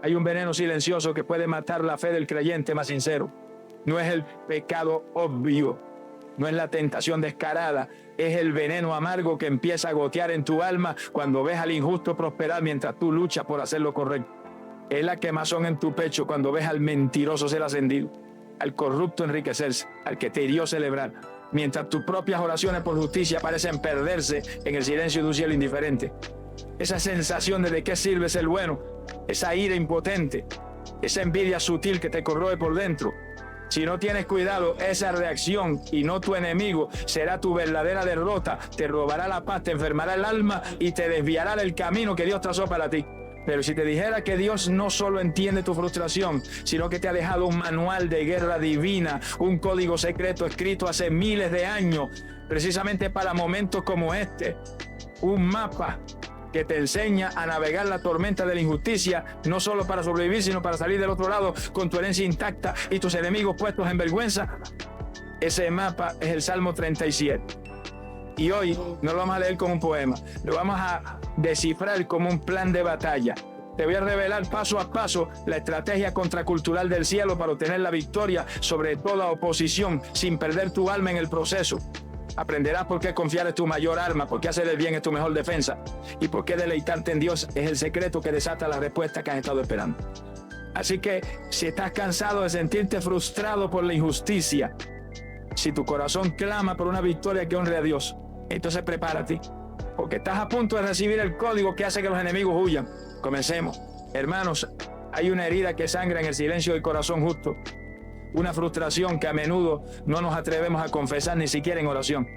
Hay un veneno silencioso que puede matar la fe del creyente más sincero. No es el pecado obvio, no es la tentación descarada, es el veneno amargo que empieza a gotear en tu alma cuando ves al injusto prosperar mientras tú luchas por hacer lo correcto. Es la quemazón en tu pecho cuando ves al mentiroso ser ascendido, al corrupto enriquecerse, al que te hirió celebrar, mientras tus propias oraciones por justicia parecen perderse en el silencio de un cielo indiferente. Esa sensación de qué sirve ser bueno, esa ira impotente, esa envidia sutil que te corroe por dentro. Si no tienes cuidado, esa reacción y no tu enemigo será tu verdadera derrota. Te robará la paz, te enfermará el alma y te desviará del camino que Dios trazó para ti. Pero si te dijera que Dios no solo entiende tu frustración, sino que te ha dejado un manual de guerra divina, un código secreto escrito hace miles de años, precisamente para momentos como este, un mapa que te enseña a navegar la tormenta de la injusticia, no solo para sobrevivir, sino para salir del otro lado con tu herencia intacta y tus enemigos puestos en vergüenza. Ese mapa es el Salmo 37. Y hoy no lo vamos a leer como un poema, lo vamos a descifrar como un plan de batalla. Te voy a revelar paso a paso la estrategia contracultural del cielo para obtener la victoria sobre toda oposición sin perder tu alma en el proceso. Aprenderás por qué confiar es tu mayor arma, por qué hacer el bien es tu mejor defensa y por qué deleitarte en Dios es el secreto que desata la respuesta que has estado esperando. Así que si estás cansado de sentirte frustrado por la injusticia, si tu corazón clama por una victoria que honre a Dios, entonces prepárate, porque estás a punto de recibir el código que hace que los enemigos huyan. Comencemos. Hermanos, hay una herida que sangra en el silencio del corazón justo. Una frustración que a menudo no nos atrevemos a confesar ni siquiera en oración.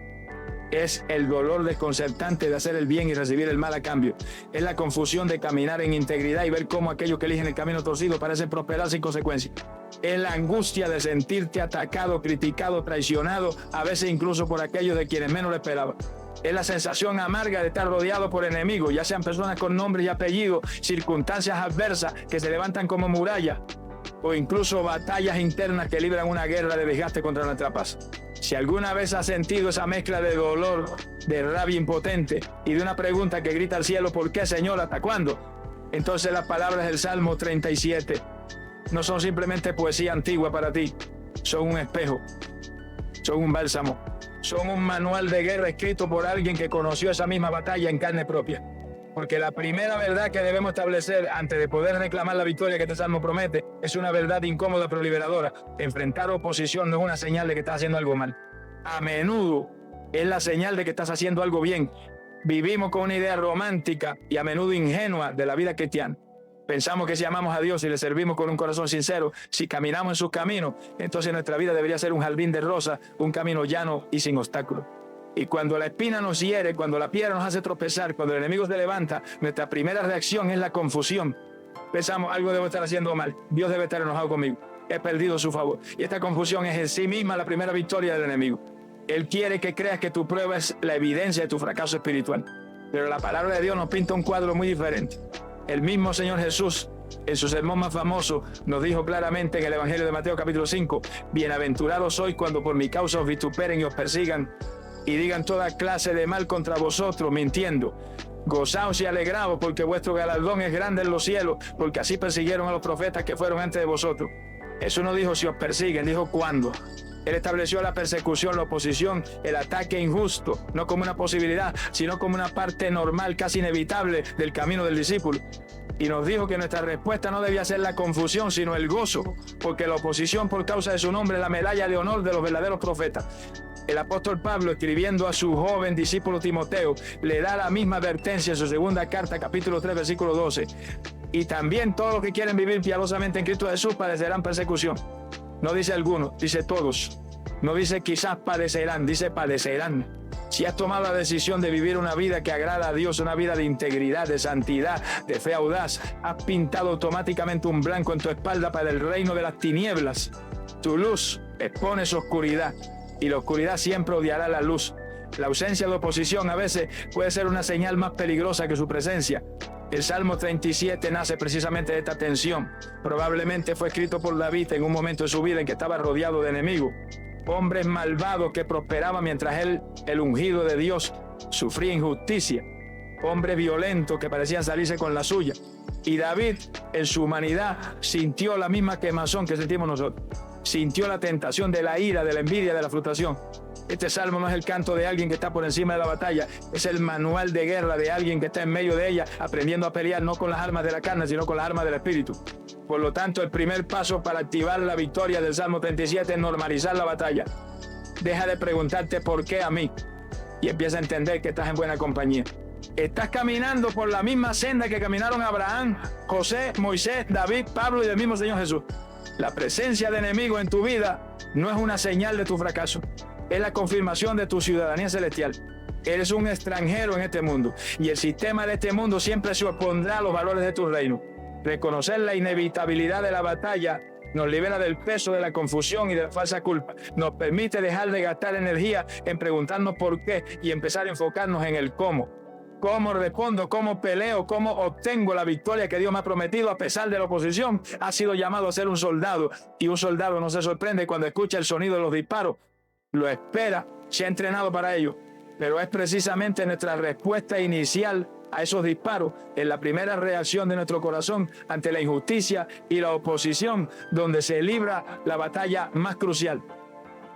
Es el dolor desconcertante de hacer el bien y recibir el mal a cambio. Es la confusión de caminar en integridad y ver cómo aquellos que eligen el camino torcido parecen prosperar sin consecuencias. Es la angustia de sentirte atacado, criticado, traicionado, a veces incluso por aquellos de quienes menos lo esperaban. Es la sensación amarga de estar rodeado por enemigos, ya sean personas con nombres y apellidos, circunstancias adversas que se levantan como murallas, o incluso batallas internas que libran una guerra de desgaste contra nuestra paz. Si alguna vez has sentido esa mezcla de dolor, de rabia impotente y de una pregunta que grita al cielo, ¿por qué, Señor? ¿Hasta cuándo? Entonces las palabras del Salmo 37 no son simplemente poesía antigua para ti, son un espejo, son un bálsamo, son un manual de guerra escrito por alguien que conoció esa misma batalla en carne propia. Porque la primera verdad que debemos establecer antes de poder reclamar la victoria que este salmo promete es una verdad incómoda pero liberadora. Enfrentar oposición no es una señal de que estás haciendo algo mal. A menudo es la señal de que estás haciendo algo bien. Vivimos con una idea romántica y a menudo ingenua de la vida cristiana. Pensamos que si amamos a Dios y le servimos con un corazón sincero, si caminamos en sus caminos, entonces nuestra vida debería ser un jardín de rosas, un camino llano y sin obstáculos. Y cuando la espina nos hiere, cuando la piedra nos hace tropezar, cuando el enemigo se levanta, nuestra primera reacción es la confusión. Pensamos, algo debo estar haciendo mal, Dios debe estar enojado conmigo, he perdido su favor. Y esta confusión es en sí misma la primera victoria del enemigo. Él quiere que creas que tu prueba es la evidencia de tu fracaso espiritual. Pero la palabra de Dios nos pinta un cuadro muy diferente. El mismo Señor Jesús, en su sermón más famoso, nos dijo claramente en el Evangelio de Mateo capítulo 5, bienaventurados sois cuando por mi causa os vituperen y os persigan y digan toda clase de mal contra vosotros, mintiendo. Gozaos y alegraos, porque vuestro galardón es grande en los cielos, porque así persiguieron a los profetas que fueron antes de vosotros. Eso no dijo si os persiguen, dijo cuándo. Él estableció la persecución, la oposición, el ataque injusto, no como una posibilidad, sino como una parte normal, casi inevitable del camino del discípulo. Y nos dijo que nuestra respuesta no debía ser la confusión, sino el gozo, porque la oposición por causa de su nombre es la medalla de honor de los verdaderos profetas. El apóstol Pablo, escribiendo a su joven discípulo Timoteo, le da la misma advertencia en su segunda carta, capítulo 3, versículo 12. Y también todos los que quieren vivir piadosamente en Cristo Jesús padecerán persecución. No dice algunos, dice todos. No dice quizás padecerán, dice padecerán. Si has tomado la decisión de vivir una vida que agrada a Dios, una vida de integridad, de santidad, de fe audaz, has pintado automáticamente un blanco en tu espalda para el reino de las tinieblas. Tu luz expone su oscuridad y la oscuridad siempre odiará la luz. La ausencia de oposición a veces puede ser una señal más peligrosa que su presencia. El Salmo 37 nace precisamente de esta tensión. Probablemente fue escrito por David en un momento de su vida en que estaba rodeado de enemigos. Hombres malvados que prosperaban mientras él, el ungido de Dios, sufría injusticia. Hombres violentos que parecían salirse con la suya. Y David, en su humanidad, sintió la misma quemazón que sentimos nosotros. Sintió la tentación de la ira, de la envidia, de la frustración. Este salmo no es el canto de alguien que está por encima de la batalla, es el manual de guerra de alguien que está en medio de ella, aprendiendo a pelear no con las armas de la carne, sino con las armas del Espíritu. Por lo tanto, el primer paso para activar la victoria del Salmo 37 es normalizar la batalla. Deja de preguntarte por qué a mí y empieza a entender que estás en buena compañía. Estás caminando por la misma senda que caminaron Abraham, José, Moisés, David, Pablo y el mismo Señor Jesús. La presencia de enemigos en tu vida no es una señal de tu fracaso, es la confirmación de tu ciudadanía celestial. Eres un extranjero en este mundo y el sistema de este mundo siempre se opondrá a los valores de tu reino. Reconocer la inevitabilidad de la batalla nos libera del peso de la confusión y de la falsa culpa. Nos permite dejar de gastar energía en preguntarnos por qué y empezar a enfocarnos en el cómo. ¿Cómo respondo? ¿Cómo peleo? ¿Cómo obtengo la victoria que Dios me ha prometido a pesar de la oposición? Ha sido llamado a ser un soldado y un soldado no se sorprende cuando escucha el sonido de los disparos. Lo espera, se ha entrenado para ello. Pero es precisamente nuestra respuesta inicial a esos disparos, en la primera reacción de nuestro corazón ante la injusticia y la oposición, donde se libra la batalla más crucial.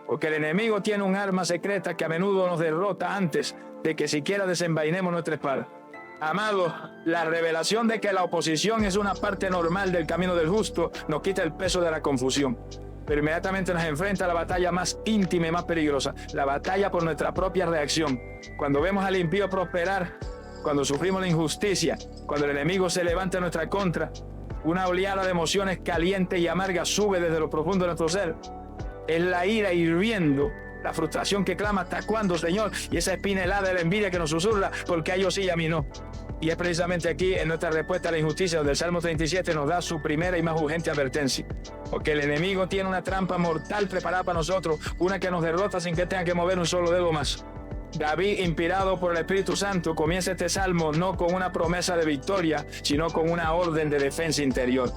Porque el enemigo tiene un arma secreta que a menudo nos derrota antes de que siquiera desenvainemos nuestra espada. Amados, la revelación de que la oposición es una parte normal del camino del justo nos quita el peso de la confusión. Pero inmediatamente nos enfrenta a la batalla más íntima y más peligrosa, la batalla por nuestra propia reacción. Cuando vemos al impío prosperar, cuando sufrimos la injusticia, cuando el enemigo se levanta en nuestra contra, una oleada de emociones calientes y amargas sube desde lo profundo de nuestro ser. Es la ira hirviendo, la frustración que clama ¿hasta cuándo, Señor? Y esa espina helada de la envidia que nos susurra, porque a ellos sí y a mí no. Y es precisamente aquí, en nuestra respuesta a la injusticia, donde el Salmo 37 nos da su primera y más urgente advertencia. Porque el enemigo tiene una trampa mortal preparada para nosotros, una que nos derrota sin que tenga que mover un solo dedo más. David, inspirado por el Espíritu Santo, comienza este salmo no con una promesa de victoria, sino con una orden de defensa interior.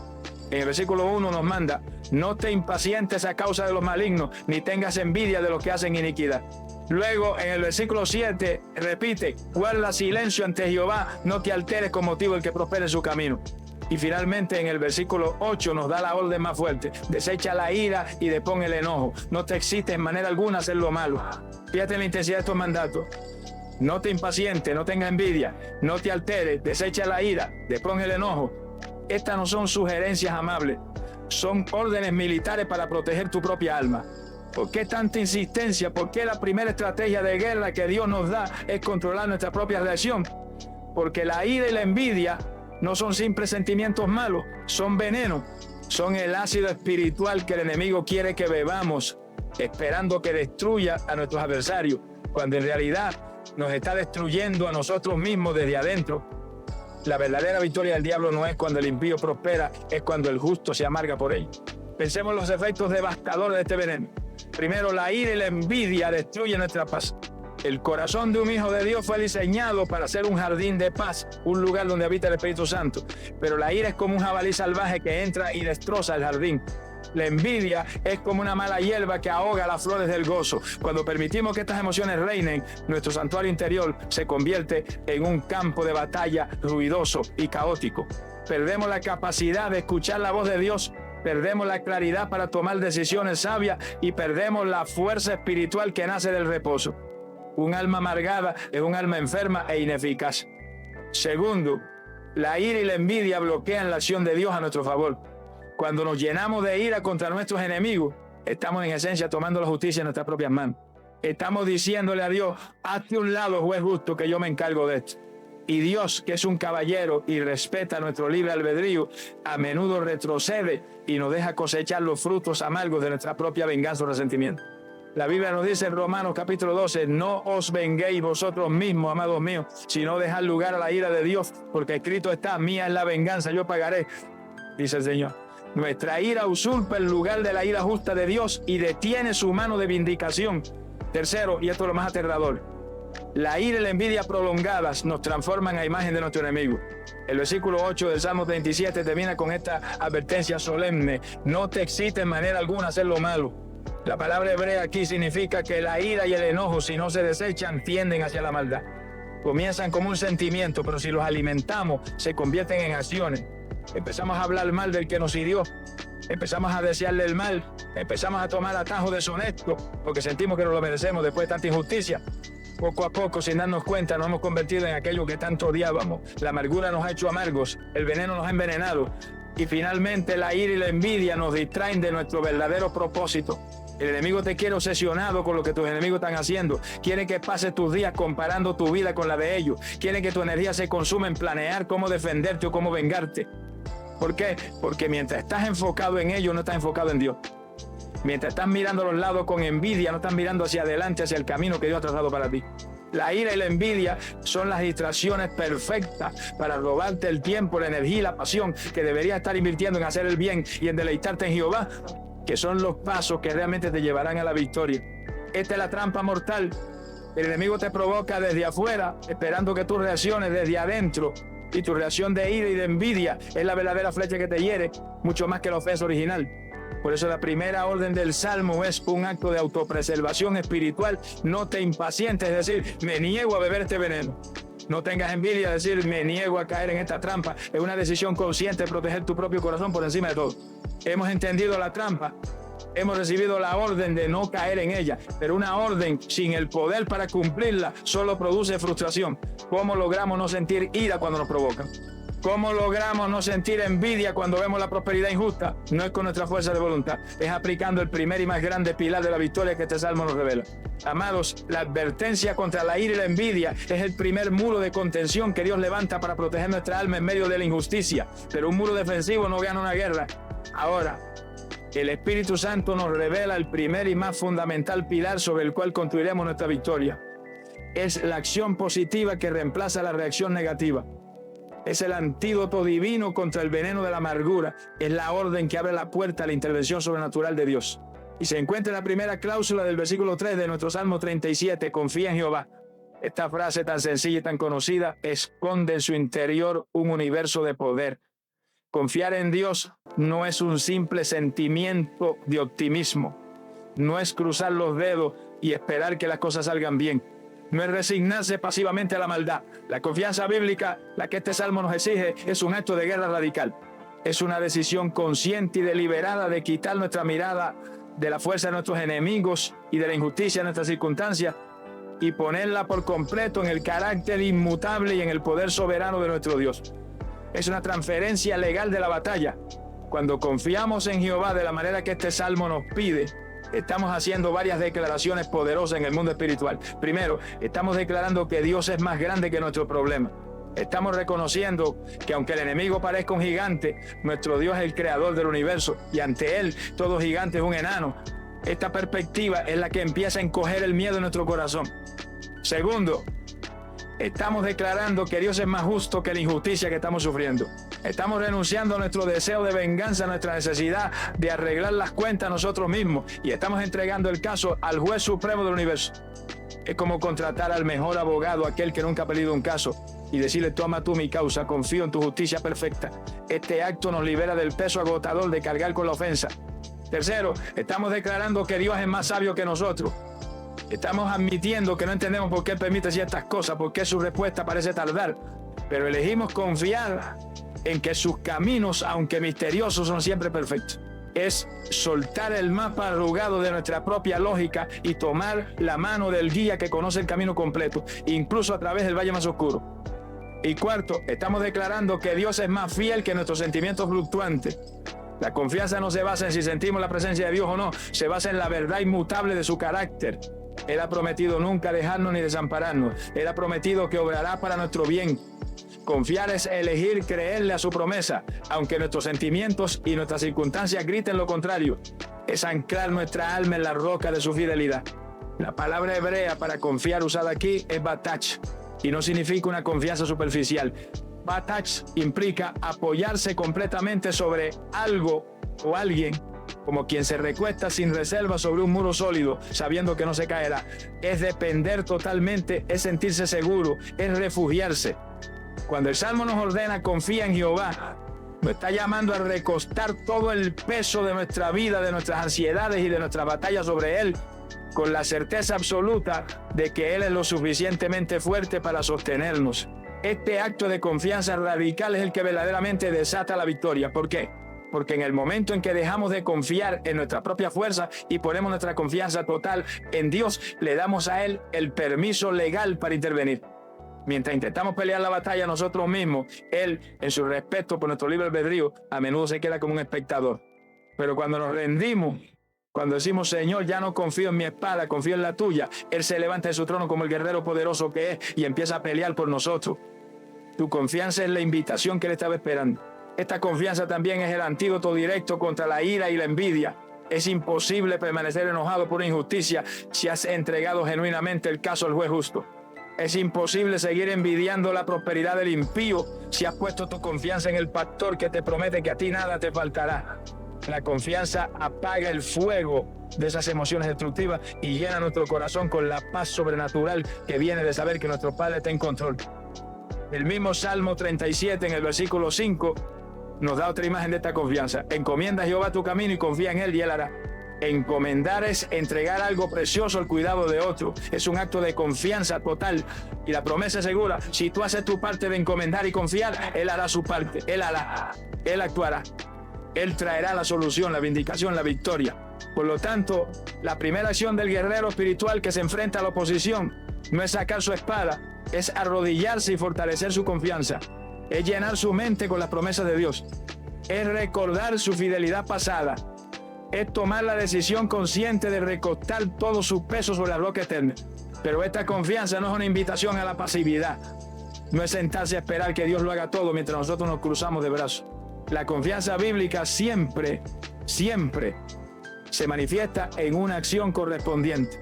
En el versículo 1 nos manda: no te impacientes a causa de los malignos, ni tengas envidia de los que hacen iniquidad. Luego, en el versículo 7, repite: guarda silencio ante Jehová, no te alteres con motivo el que prospere en su camino. Y finalmente, en el versículo 8 nos da la orden más fuerte: desecha la ira y depón el enojo. No te excites en manera alguna a hacer lo malo. Fíjate en la intensidad de estos mandatos. No te impacientes, no tengas envidia, no te alteres, desecha la ira, depón el enojo. Estas no son sugerencias amables, son órdenes militares para proteger tu propia alma. ¿Por qué tanta insistencia? ¿Por qué la primera estrategia de guerra que Dios nos da es controlar nuestra propia reacción? Porque la ira y la envidia no son simples sentimientos malos, son veneno, son el ácido espiritual que el enemigo quiere que bebamos, esperando que destruya a nuestros adversarios, cuando en realidad nos está destruyendo a nosotros mismos desde adentro. La verdadera victoria del diablo no es cuando el impío prospera, es cuando el justo se amarga por ello. Pensemos en los efectos devastadores de este veneno. Primero, la ira y la envidia destruyen nuestra paz. El corazón de un hijo de Dios fue diseñado para ser un jardín de paz, un lugar donde habita el Espíritu Santo. Pero la ira es como un jabalí salvaje que entra y destroza el jardín. La envidia es como una mala hierba que ahoga las flores del gozo. Cuando permitimos que estas emociones reinen, nuestro santuario interior se convierte en un campo de batalla ruidoso y caótico. Perdemos la capacidad de escuchar la voz de Dios, perdemos la claridad para tomar decisiones sabias y perdemos la fuerza espiritual que nace del reposo. Un alma amargada es un alma enferma e ineficaz. Segundo, la ira y la envidia bloquean la acción de Dios a nuestro favor. Cuando nos llenamos de ira contra nuestros enemigos, estamos en esencia tomando la justicia en nuestras propias manos. Estamos diciéndole a Dios: hazte un lado, juez justo, que yo me encargo de esto. Y Dios, que es un caballero y respeta nuestro libre albedrío, a menudo retrocede y nos deja cosechar los frutos amargos de nuestra propia venganza o resentimiento. La Biblia nos dice en Romanos capítulo 12: no os venguéis vosotros mismos, amados míos, sino dejad lugar a la ira de Dios, porque escrito está: mía es la venganza, yo pagaré, dice el Señor. Nuestra ira usurpa el lugar de la ira justa de Dios y detiene su mano de vindicación. Tercero, y esto es lo más aterrador, la ira y la envidia prolongadas nos transforman a imagen de nuestro enemigo. El versículo 8 del Salmo 37 termina con esta advertencia solemne: no te excites en manera alguna a hacer lo malo. La palabra hebrea aquí significa que la ira y el enojo, si no se desechan, tienden hacia la maldad. Comienzan como un sentimiento, pero si los alimentamos, se convierten en acciones. empezamos a hablar mal del que nos hirió, empezamos a desearle el mal, empezamos a tomar atajos deshonestos porque sentimos que no lo merecemos después de tanta injusticia. Poco a poco, sin darnos cuenta, nos hemos convertido en aquello que tanto odiábamos. La amargura nos ha hecho amargos, el veneno nos ha envenenado y finalmente la ira y la envidia nos distraen de nuestro verdadero propósito. El enemigo te quiere obsesionado con lo que tus enemigos están haciendo. Quiere que pases tus días comparando tu vida con la de ellos. Quiere que tu energía se consuma en planear cómo defenderte o cómo vengarte. ¿Por qué? Porque mientras estás enfocado en ellos, no estás enfocado en Dios. Mientras estás mirando a los lados con envidia, no estás mirando hacia adelante, hacia el camino que Dios ha trazado para ti. La ira y la envidia son las distracciones perfectas para robarte el tiempo, la energía y la pasión que deberías estar invirtiendo en hacer el bien y en deleitarte en Jehová, que son los pasos que realmente te llevarán a la victoria. Esta es la trampa mortal. El enemigo te provoca desde afuera, esperando que tú reacciones desde adentro. Y tu reacción de ira y de envidia es la verdadera flecha que te hiere, mucho más que la ofensa original. Por eso la primera orden del Salmo es un acto de autopreservación espiritual. No te impacientes, es decir, me niego a beber este veneno. No tengas envidia, es decir, me niego a caer en esta trampa. Es una decisión consciente de proteger tu propio corazón por encima de todo. Hemos entendido la trampa, hemos recibido la orden de no caer en ella, pero una orden sin el poder para cumplirla solo produce frustración. ¿Cómo logramos no sentir ira cuando nos provocan? ¿Cómo logramos no sentir envidia cuando vemos la prosperidad injusta? No es con nuestra fuerza de voluntad, es aplicando el primer y más grande pilar de la victoria que este salmo nos revela. Amados, la advertencia contra la ira y la envidia es el primer muro de contención que Dios levanta para proteger nuestra alma en medio de la injusticia. Pero un muro defensivo no gana una guerra. Ahora, el Espíritu Santo nos revela el primer y más fundamental pilar sobre el cual construiremos nuestra victoria. Es la acción positiva que reemplaza la reacción negativa. Es el antídoto divino contra el veneno de la amargura. Es la orden que abre la puerta a la intervención sobrenatural de Dios. Y se encuentra en la primera cláusula del versículo 3 de nuestro Salmo 37, confía en Jehová. Esta frase tan sencilla y tan conocida esconde en su interior un universo de poder. Confiar en Dios no es un simple sentimiento de optimismo. No es cruzar los dedos y esperar que las cosas salgan bien. No es resignarse pasivamente a la maldad. La confianza bíblica, la que este salmo nos exige, es un acto de guerra radical. Es una decisión consciente y deliberada de quitar nuestra mirada de la fuerza de nuestros enemigos y de la injusticia de nuestras circunstancias y ponerla por completo en el carácter inmutable y en el poder soberano de nuestro Dios. Es una transferencia legal de la batalla. Cuando confiamos en Jehová de la manera que este salmo nos pide, estamos haciendo varias declaraciones poderosas en el mundo espiritual. Primero, estamos declarando que Dios es más grande que nuestro problema. Estamos reconociendo que aunque el enemigo parezca un gigante, nuestro Dios es el creador del universo y ante él todo gigante es un enano. Esta perspectiva es la que empieza a encoger el miedo en nuestro corazón. Segundo, estamos declarando que Dios es más justo que la injusticia que estamos sufriendo. Estamos renunciando a nuestro deseo de venganza, a nuestra necesidad de arreglar las cuentas nosotros mismos y estamos entregando el caso al juez supremo del universo. Es como contratar al mejor abogado, aquel que nunca ha perdido un caso, y decirle: toma tú mi causa, confío en tu justicia perfecta. Este acto nos libera del peso agotador de cargar con la ofensa. Tercero, estamos declarando que Dios es más sabio que nosotros. Estamos admitiendo que no entendemos por qué Él permite ciertas cosas, por qué su respuesta parece tardar, pero elegimos confiar en que sus caminos, aunque misteriosos, son siempre perfectos. Es soltar el mapa arrugado de nuestra propia lógica y tomar la mano del guía que conoce el camino completo, incluso a través del valle más oscuro. Y cuarto, estamos declarando que Dios es más fiel que nuestros sentimientos fluctuantes. La confianza no se basa en si sentimos la presencia de Dios o no, se basa en la verdad inmutable de su carácter. Él ha prometido nunca dejarnos ni desampararnos. Él ha prometido que obrará para nuestro bien. Confiar es elegir creerle a su promesa, aunque nuestros sentimientos y nuestras circunstancias griten lo contrario. Es anclar nuestra alma en la roca de su fidelidad. La palabra hebrea para confiar usada aquí es batach, y no significa una confianza superficial. Batach implica apoyarse completamente sobre algo o alguien, como quien se recuesta sin reserva sobre un muro sólido, sabiendo que no se caerá. Es depender totalmente, es sentirse seguro, es refugiarse. Cuando el Salmo nos ordena confía en Jehová, nos está llamando a recostar todo el peso de nuestra vida, de nuestras ansiedades y de nuestras batallas sobre Él, con la certeza absoluta de que Él es lo suficientemente fuerte para sostenernos. Este acto de confianza radical es el que verdaderamente desata la victoria. ¿Por qué? Porque en el momento en que dejamos de confiar en nuestra propia fuerza y ponemos nuestra confianza total en Dios, le damos a Él el permiso legal para intervenir. Mientras intentamos pelear la batalla nosotros mismos, Él, en su respeto por nuestro libre albedrío, a menudo se queda como un espectador. Pero cuando nos rendimos, cuando decimos, Señor, ya no confío en mi espada, confío en la tuya, Él se levanta de su trono como el guerrero poderoso que es y empieza a pelear por nosotros. Tu confianza es la invitación que Él estaba esperando. Esta confianza también es el antídoto directo contra la ira y la envidia. Es imposible permanecer enojado por injusticia si has entregado genuinamente el caso al juez justo. Es imposible seguir envidiando la prosperidad del impío si has puesto tu confianza en el pastor que te promete que a ti nada te faltará. La confianza apaga el fuego de esas emociones destructivas y llena nuestro corazón con la paz sobrenatural que viene de saber que nuestro Padre está en control. El mismo Salmo 37 en el versículo 5 nos da otra imagen de esta confianza. Encomienda a Jehová tu camino y confía en Él y Él hará. Encomendar es entregar algo precioso al cuidado de otro. Es un acto de confianza total. Y la promesa es segura. Si tú haces tu parte de encomendar y confiar, Él hará su parte. Él hará. Él actuará. Él traerá la solución, la vindicación, la victoria. Por lo tanto, la primera acción del guerrero espiritual que se enfrenta a la oposición no es sacar su espada, es arrodillarse y fortalecer su confianza. Es llenar su mente con las promesas de Dios. Es recordar su fidelidad pasada. Es tomar la decisión consciente de recostar todo su peso sobre la roca eterna. Pero esta confianza no es una invitación a la pasividad. No es sentarse a esperar que Dios lo haga todo mientras nosotros nos cruzamos de brazos. La confianza bíblica siempre se manifiesta en una acción correspondiente.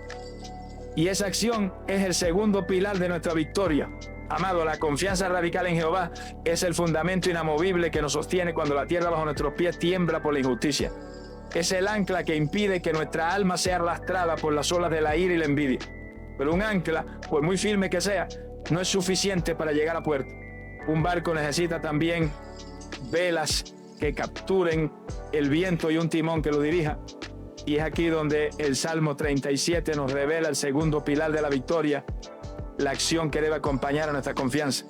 Y esa acción es el segundo pilar de nuestra victoria. Amado, la confianza radical en Jehová es el fundamento inamovible que nos sostiene cuando la tierra bajo nuestros pies tiembla por la injusticia. Es el ancla que impide que nuestra alma sea arrastrada por las olas de la ira y la envidia. Pero un ancla, por muy firme que sea, no es suficiente para llegar a puerto. Un barco necesita también velas que capturen el viento y un timón que lo dirija. Y es aquí donde el Salmo 37 nos revela el segundo pilar de la victoria, la acción que debe acompañar a nuestra confianza.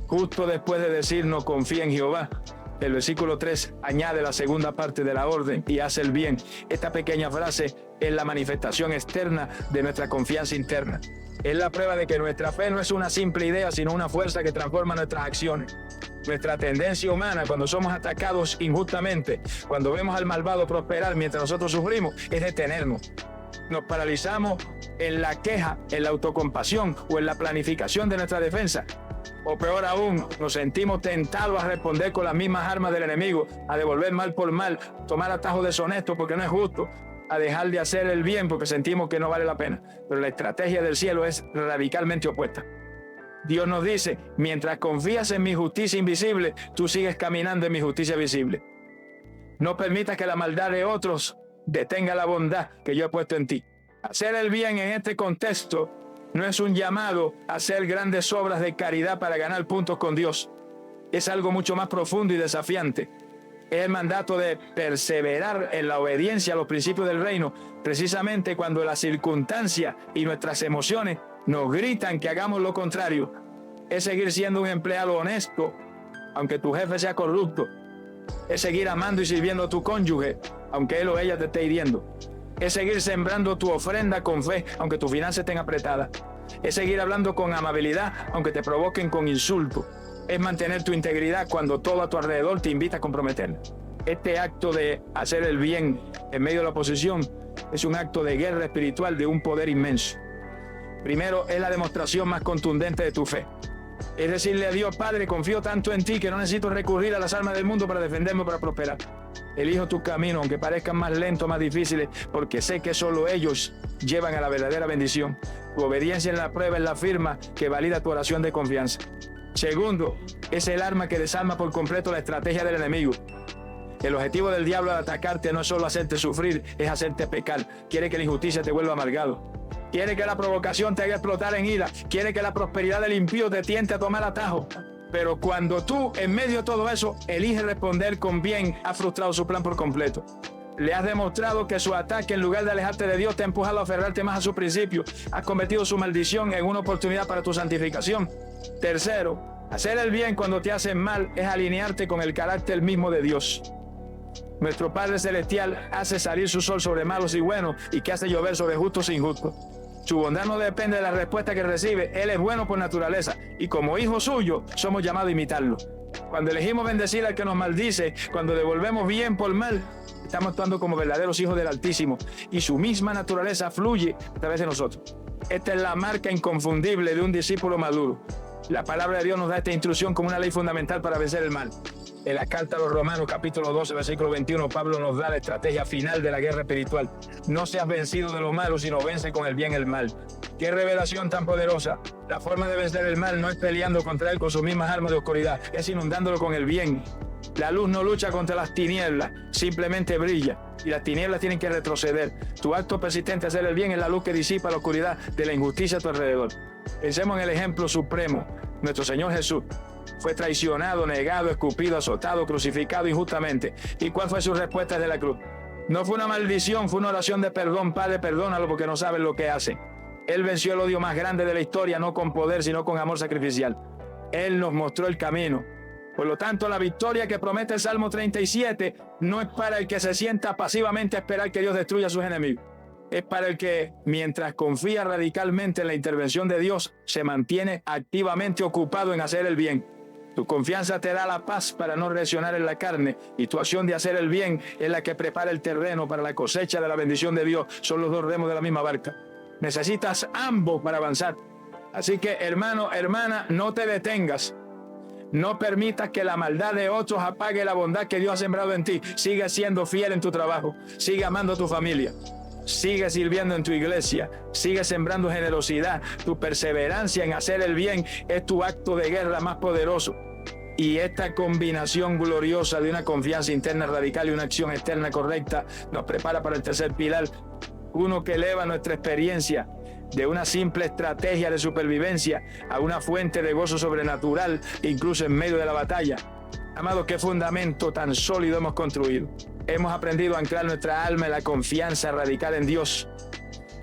Justo después de decir no confía en Jehová, el versículo 3 añade la segunda parte de la orden y hace el bien. Esta pequeña frase es la manifestación externa de nuestra confianza interna. Es la prueba de que nuestra fe no es una simple idea, sino una fuerza que transforma nuestras acciones. Nuestra tendencia humana, cuando somos atacados injustamente, cuando vemos al malvado prosperar mientras nosotros sufrimos, es detenernos. Nos paralizamos en la queja, en la autocompasión o en la planificación de nuestra defensa. O peor aún, nos sentimos tentados a responder con las mismas armas del enemigo, a devolver mal por mal, tomar atajos deshonestos porque no es justo, a dejar de hacer el bien porque sentimos que no vale la pena. Pero la estrategia del cielo es radicalmente opuesta. Dios nos dice, mientras confías en mi justicia invisible, tú sigues caminando en mi justicia visible. No permitas que la maldad de otros detenga la bondad que yo he puesto en ti. Hacer el bien en este contexto no es un llamado a hacer grandes obras de caridad para ganar puntos con Dios. Es algo mucho más profundo y desafiante. Es el mandato de perseverar en la obediencia a los principios del reino, precisamente cuando las circunstancias y nuestras emociones nos gritan que hagamos lo contrario. Es seguir siendo un empleado honesto, aunque tu jefe sea corrupto. Es seguir amando y sirviendo a tu cónyuge, aunque él o ella te esté hiriendo. Es seguir sembrando tu ofrenda con fe, aunque tus finanzas estén apretadas. Es seguir hablando con amabilidad, aunque te provoquen con insulto. Es mantener tu integridad cuando todo a tu alrededor te invita a comprometer. Este acto de hacer el bien en medio de la oposición es un acto de guerra espiritual de un poder inmenso. Primero, es la demostración más contundente de tu fe. Es decirle a Dios, Padre, confío tanto en ti que no necesito recurrir a las armas del mundo para defenderme o para prosperar. Elijo tu camino, aunque parezcan más lentos, más difíciles, porque sé que solo ellos llevan a la verdadera bendición. Tu obediencia en la prueba es la firma que valida tu oración de confianza. Segundo, es el arma que desarma por completo la estrategia del enemigo. El objetivo del diablo al atacarte no es solo hacerte sufrir, es hacerte pecar. Quiere que la injusticia te vuelva amargado. Quiere que la provocación te haga explotar en ira. Quiere que la prosperidad del impío te tiente a tomar atajo. Pero cuando tú, en medio de todo eso, eliges responder con bien, has frustrado su plan por completo. Le has demostrado que su ataque, en lugar de alejarte de Dios, te ha empujado a aferrarte más a su principio. Has convertido su maldición en una oportunidad para tu santificación. Tercero, Hacer el bien cuando te hacen mal es alinearte con el carácter mismo de Dios. Nuestro Padre Celestial hace salir su sol sobre malos y buenos y que hace llover sobre justos e injustos. Su bondad no depende de la respuesta que recibe. Él es bueno por naturaleza y como hijo suyo somos llamados a imitarlo. Cuando elegimos bendecir al que nos maldice, cuando devolvemos bien por mal, estamos actuando como verdaderos hijos del Altísimo y su misma naturaleza fluye a través de nosotros. Esta es la marca inconfundible de un discípulo maduro. La palabra de Dios nos da esta instrucción como una ley fundamental para vencer el mal. En la carta a los Romanos, capítulo 12, versículo 21, Pablo nos da la estrategia final de la guerra espiritual. No seas vencido de lo malo, sino vence con el bien el mal. ¡Qué revelación tan poderosa! La forma de vencer el mal no es peleando contra él con sus mismas armas de oscuridad, es inundándolo con el bien. La luz no lucha contra las tinieblas, simplemente brilla. Y las tinieblas tienen que retroceder. Tu acto persistente de hacer el bien es la luz que disipa la oscuridad de la injusticia a tu alrededor. Pensemos en el ejemplo supremo, nuestro Señor Jesús. Fue traicionado, negado, escupido, azotado, crucificado injustamente. ¿Y cuál fue su respuesta desde la cruz? No fue una maldición, fue una oración de perdón. Padre, perdónalo porque no saben lo que hacen. Él venció el odio más grande de la historia, no con poder, sino con amor sacrificial. Él nos mostró el camino. Por lo tanto, la victoria que promete el Salmo 37 no es para el que se sienta pasivamente a esperar que Dios destruya a sus enemigos. Es para el que, mientras confía radicalmente en la intervención de Dios, se mantiene activamente ocupado en hacer el bien. Tu confianza te da la paz para no reaccionar en la carne y tu acción de hacer el bien es la que prepara el terreno para la cosecha de la bendición de Dios. Son los dos remos de la misma barca. Necesitas ambos para avanzar. Así que, hermano, hermana, no te detengas. No permitas que la maldad de otros apague la bondad que Dios ha sembrado en ti. Sigue siendo fiel en tu trabajo. Sigue amando a tu familia. Sigue sirviendo en tu iglesia. Sigue sembrando generosidad. Tu perseverancia en hacer el bien es tu acto de guerra más poderoso. Y esta combinación gloriosa de una confianza interna radical y una acción externa correcta nos prepara para el tercer pilar. Uno que eleva nuestra experiencia de una simple estrategia de supervivencia a una fuente de gozo sobrenatural, incluso en medio de la batalla. Amados, qué fundamento tan sólido hemos construido. Hemos aprendido a anclar nuestra alma en la confianza radical en Dios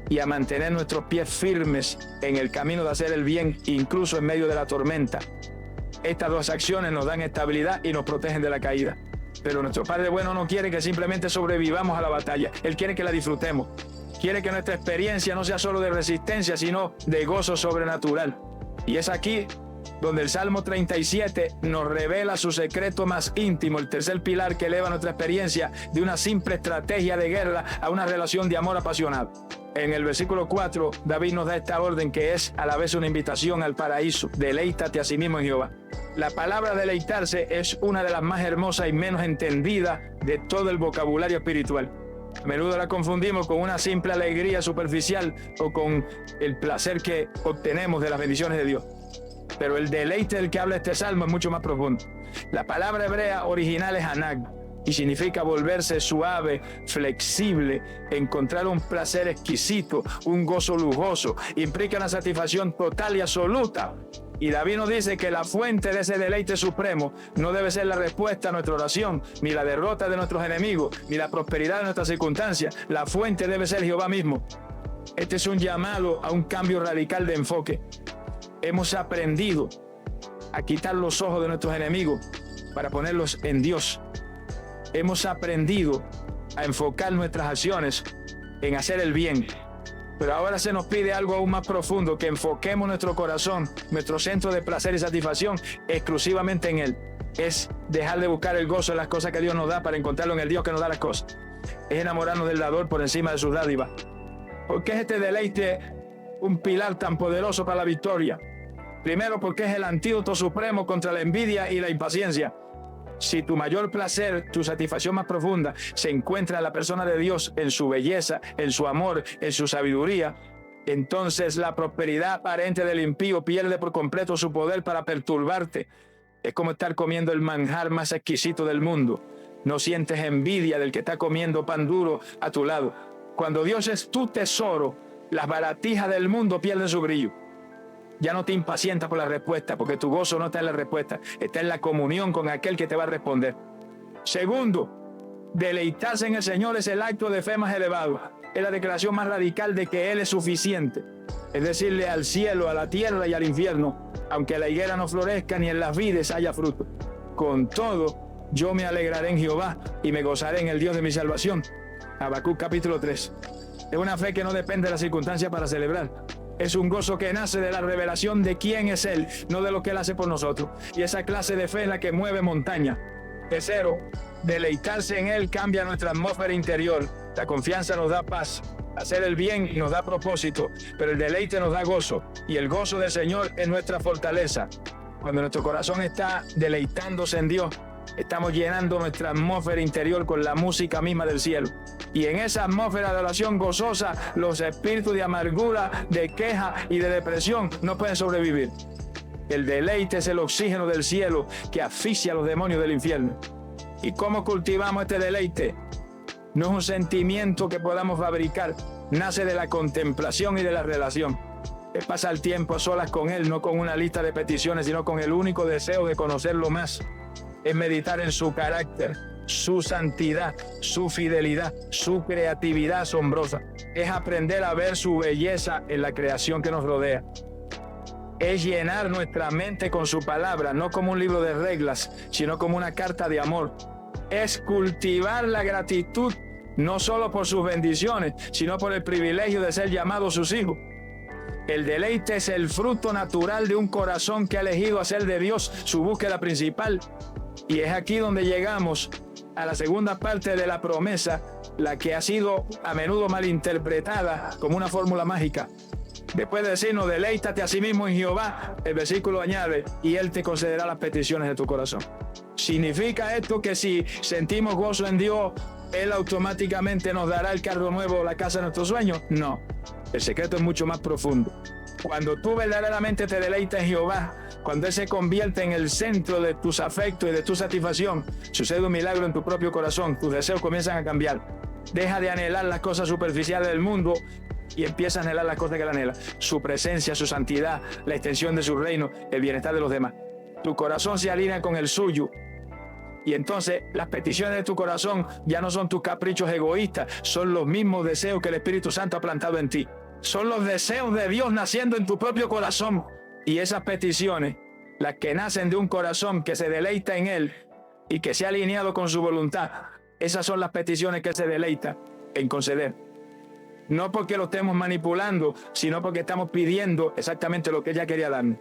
y a mantener nuestros pies firmes en el camino de hacer el bien, incluso en medio de la tormenta. Estas dos acciones nos dan estabilidad y nos protegen de la caída. Pero nuestro Padre bueno no quiere que simplemente sobrevivamos a la batalla. Él quiere que la disfrutemos. Quiere que nuestra experiencia no sea solo de resistencia, sino de gozo sobrenatural. Y es aquí donde el Salmo 37 nos revela su secreto más íntimo, el tercer pilar que eleva nuestra experiencia de una simple estrategia de guerra a una relación de amor apasionado. En el versículo 4, David nos da esta orden que es a la vez una invitación al paraíso. Deleítate a sí mismo en Jehová. La palabra deleitarse es una de las más hermosas y menos entendidas de todo el vocabulario espiritual. A menudo la confundimos con una simple alegría superficial o con el placer que obtenemos de las bendiciones de Dios. Pero el deleite del que habla este salmo es mucho más profundo. La palabra hebrea original es anag y significa volverse suave, flexible, encontrar un placer exquisito, un gozo lujoso, implica una satisfacción total y absoluta. Y David nos dice que la fuente de ese deleite supremo no debe ser la respuesta a nuestra oración, ni la derrota de nuestros enemigos, ni la prosperidad de nuestras circunstancias. La fuente debe ser Jehová mismo. Este es un llamado a un cambio radical de enfoque. Hemos aprendido a quitar los ojos de nuestros enemigos para ponerlos en Dios. Hemos aprendido a enfocar nuestras acciones en hacer el bien. Pero ahora se nos pide algo aún más profundo, que enfoquemos nuestro corazón, nuestro centro de placer y satisfacción exclusivamente en Él. Es dejar de buscar el gozo en las cosas que Dios nos da para encontrarlo en el Dios que nos da las cosas. Es enamorarnos del dador por encima de sus dádivas. ¿Por qué es este deleite un pilar tan poderoso para la victoria? Primero, porque es el antídoto supremo contra la envidia y la impaciencia. Si tu mayor placer, tu satisfacción más profunda, se encuentra en la persona de Dios, en su belleza, en su amor, en su sabiduría, entonces la prosperidad aparente del impío pierde por completo su poder para perturbarte. Es como estar comiendo el manjar más exquisito del mundo. No sientes envidia del que está comiendo pan duro a tu lado. Cuando Dios es tu tesoro, las baratijas del mundo pierden su brillo. Ya no te impacientas por la respuesta, porque tu gozo no está en la respuesta, está en la comunión con aquel que te va a responder. Segundo, deleitarse en el Señor es el acto de fe más elevado. Es la declaración más radical de que Él es suficiente. Es decirle al cielo, a la tierra y al infierno, aunque la higuera no florezca ni en las vides haya fruto. Con todo, yo me alegraré en Jehová y me gozaré en el Dios de mi salvación. Habacuc capítulo 3. Es una fe que no depende de las circunstancias para celebrar. Es un gozo que nace de la revelación de quién es Él, no de lo que Él hace por nosotros. Y esa clase de fe es la que mueve montaña. Tercero, deleitarse en Él cambia nuestra atmósfera interior. La confianza nos da paz. Hacer el bien nos da propósito, pero el deleite nos da gozo. Y el gozo del Señor es nuestra fortaleza. Cuando nuestro corazón está deleitándose en Dios, estamos llenando nuestra atmósfera interior con la música misma del cielo. Y en esa atmósfera de oración gozosa, los espíritus de amargura, de queja y de depresión no pueden sobrevivir. El deleite es el oxígeno del cielo que asfixia a los demonios del infierno. ¿Y cómo cultivamos este deleite? No es un sentimiento que podamos fabricar, nace de la contemplación y de la relación. Es pasar tiempo a solas con Él, no con una lista de peticiones, sino con el único deseo de conocerlo más. Es meditar en su carácter, su santidad, su fidelidad, su creatividad asombrosa. Es aprender a ver su belleza en la creación que nos rodea. Es llenar nuestra mente con su palabra, no como un libro de reglas, sino como una carta de amor. Es cultivar la gratitud, no solo por sus bendiciones, sino por el privilegio de ser llamados sus hijos. El deleite es el fruto natural de un corazón que ha elegido hacer de Dios su búsqueda principal. Y es aquí donde llegamos a la segunda parte de la promesa, la que ha sido a menudo malinterpretada como una fórmula mágica. Después de decirnos, deleítate a sí mismo en Jehová, el versículo añade, y Él te concederá las peticiones de tu corazón. ¿Significa esto que si sentimos gozo en Dios, Él automáticamente nos dará el carro nuevo o la casa de nuestros sueños? No, el secreto es mucho más profundo. Cuando tú verdaderamente te deleitas en Jehová, cuando Él se convierte en el centro de tus afectos y de tu satisfacción, sucede un milagro en tu propio corazón, tus deseos comienzan a cambiar. Deja de anhelar las cosas superficiales del mundo y empieza a anhelar las cosas que Él anhela. Su presencia, su santidad, la extensión de su reino, el bienestar de los demás. Tu corazón se alinea con el suyo. Y entonces las peticiones de tu corazón ya no son tus caprichos egoístas, son los mismos deseos que el Espíritu Santo ha plantado en ti. Son los deseos de Dios naciendo en tu propio corazón. Y esas peticiones, las que nacen de un corazón que se deleita en Él y que se ha alineado con su voluntad, esas son las peticiones que Él se deleita en conceder. No porque lo estemos manipulando, sino porque estamos pidiendo exactamente lo que ella quería darnos.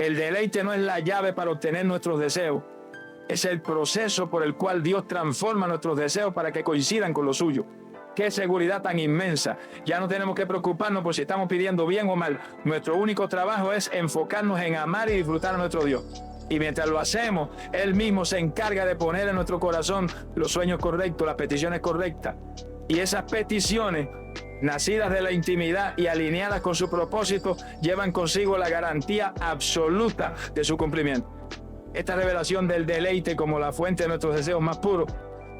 El deleite no es la llave para obtener nuestros deseos. Es el proceso por el cual Dios transforma nuestros deseos para que coincidan con los suyos. ¡Qué seguridad tan inmensa! Ya no tenemos que preocuparnos por si estamos pidiendo bien o mal. Nuestro único trabajo es enfocarnos en amar y disfrutar a nuestro Dios. Y mientras lo hacemos, Él mismo se encarga de poner en nuestro corazón los sueños correctos, las peticiones correctas. Y esas peticiones, nacidas de la intimidad y alineadas con su propósito, llevan consigo la garantía absoluta de su cumplimiento. Esta revelación del deleite como la fuente de nuestros deseos más puros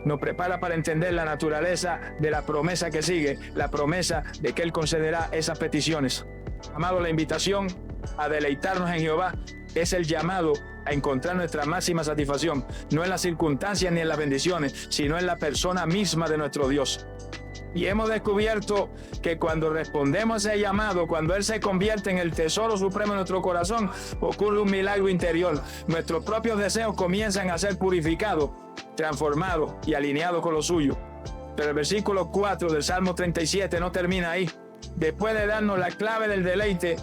nos prepara para entender la naturaleza de la promesa que sigue, la promesa de que Él concederá esas peticiones. Amado, la invitación a deleitarnos en Jehová es el llamado a encontrar nuestra máxima satisfacción, no en las circunstancias ni en las bendiciones, sino en la persona misma de nuestro Dios. Y hemos descubierto que cuando respondemos a ese llamado, cuando Él se convierte en el tesoro supremo de nuestro corazón, ocurre un milagro interior. Nuestros propios deseos comienzan a ser purificados, transformados y alineados con lo suyo. Pero el versículo 4 del Salmo 37 no termina ahí. Después de darnos la clave del deleite,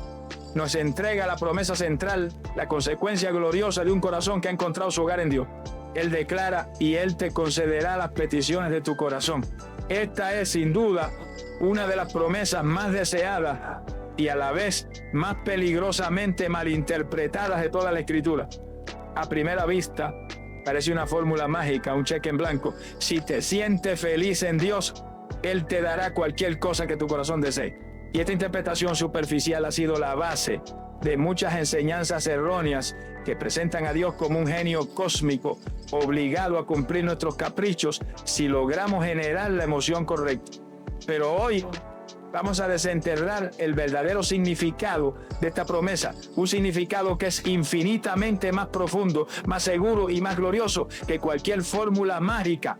nos entrega la promesa central, la consecuencia gloriosa de un corazón que ha encontrado su hogar en Dios. Él declara, y Él te concederá las peticiones de tu corazón. Esta es sin duda una de las promesas más deseadas y a la vez más peligrosamente malinterpretadas de toda la Escritura. A primera vista parece una fórmula mágica, un cheque en blanco. Si te sientes feliz en Dios, Él te dará cualquier cosa que tu corazón desee. Y esta interpretación superficial ha sido la base de muchas enseñanzas erróneas que presentan a Dios como un genio cósmico obligado a cumplir nuestros caprichos si logramos generar la emoción correcta. Pero hoy vamos a desenterrar el verdadero significado de esta promesa, un significado que es infinitamente más profundo, más seguro y más glorioso que cualquier fórmula mágica.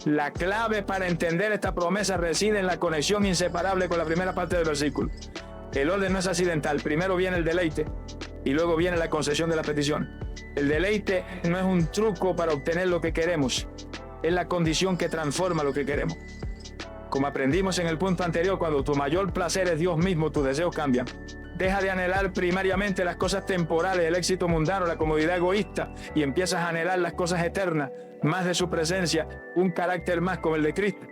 La clave para entender esta promesa reside en la conexión inseparable con la primera parte del versículo. El orden no es accidental. Primero viene el deleite y luego viene la concesión de la petición. El deleite no es un truco para obtener lo que queremos. Es la condición que transforma lo que queremos. Como aprendimos en el punto anterior, cuando tu mayor placer es Dios mismo, tus deseos cambian. Deja de anhelar primariamente las cosas temporales, el éxito mundano, la comodidad egoísta, y empiezas a anhelar las cosas eternas, más de su presencia, un carácter más como el de Cristo,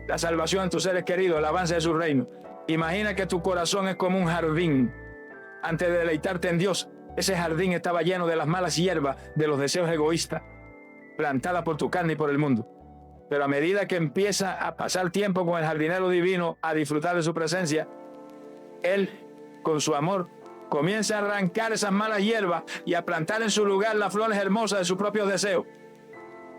la salvación de tus seres queridos, el avance de su reino. Imagina que tu corazón es como un jardín. Antes de deleitarte en Dios, ese jardín estaba lleno de las malas hierbas, de los deseos egoístas, plantadas por tu carne y por el mundo. Pero a medida que empieza a pasar tiempo con el jardinero divino, a disfrutar de su presencia, Él, con su amor, comienza a arrancar esas malas hierbas y a plantar en su lugar las flores hermosas de sus propios deseos.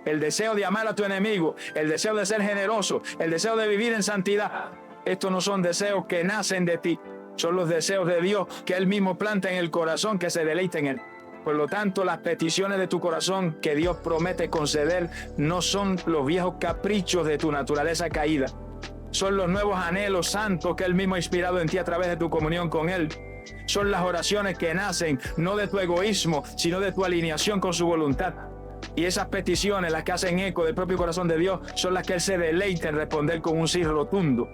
El deseo de amar a tu enemigo, el deseo de ser generoso, el deseo de vivir en santidad. Estos no son deseos que nacen de ti, son los deseos de Dios que Él mismo planta en el corazón, que se deleita en Él. Por lo tanto, las peticiones de tu corazón que Dios promete conceder no son los viejos caprichos de tu naturaleza caída. Son los nuevos anhelos santos que Él mismo ha inspirado en ti a través de tu comunión con Él. Son las oraciones que nacen no de tu egoísmo, sino de tu alineación con su voluntad. Y esas peticiones, las que hacen eco del propio corazón de Dios, son las que Él se deleita en responder con un sí rotundo.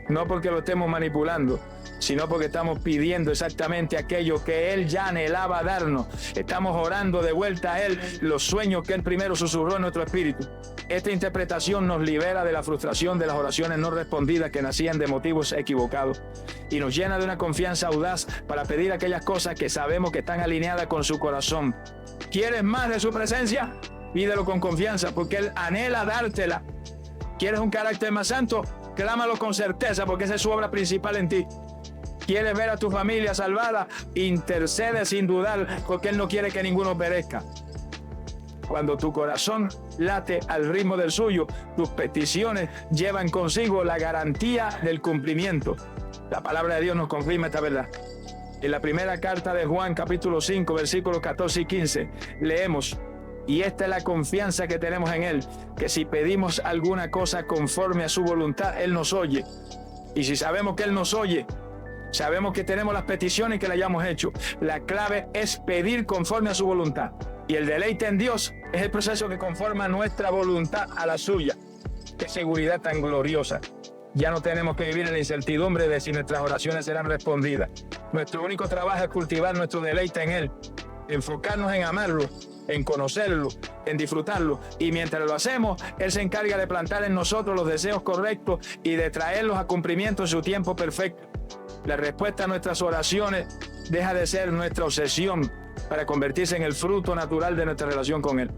No porque lo estemos manipulando, sino porque estamos pidiendo exactamente aquello que Él ya anhelaba darnos. Estamos orando de vuelta a Él los sueños que Él primero susurró en nuestro espíritu. Esta interpretación nos libera de la frustración de las oraciones no respondidas que nacían de motivos equivocados y nos llena de una confianza audaz para pedir aquellas cosas que sabemos que están alineadas con su corazón. ¿Quieres más de su presencia? Pídelo con confianza porque Él anhela dártela. ¿Quieres un carácter más santo? Clámalo con certeza porque esa es su obra principal en ti. ¿Quieres ver a tu familia salvada? Intercede sin dudar porque Él no quiere que ninguno perezca. Cuando tu corazón late al ritmo del suyo, tus peticiones llevan consigo la garantía del cumplimiento. La palabra de Dios nos confirma esta verdad. En la primera carta de Juan, capítulo 5, versículos 14 y 15, leemos: y esta es la confianza que tenemos en Él, que si pedimos alguna cosa conforme a su voluntad, Él nos oye. Y si sabemos que Él nos oye, sabemos que tenemos las peticiones que le hayamos hecho. La clave es pedir conforme a su voluntad. Y el deleite en Dios es el proceso que conforma nuestra voluntad a la suya. ¡Qué seguridad tan gloriosa! Ya no tenemos que vivir en la incertidumbre de si nuestras oraciones serán respondidas. Nuestro único trabajo es cultivar nuestro deleite en Él, enfocarnos en amarlo, en conocerlo, en disfrutarlo. Y mientras lo hacemos, Él se encarga de plantar en nosotros los deseos correctos y de traerlos a cumplimiento en su tiempo perfecto. La respuesta a nuestras oraciones deja de ser nuestra obsesión para convertirse en el fruto natural de nuestra relación con Él.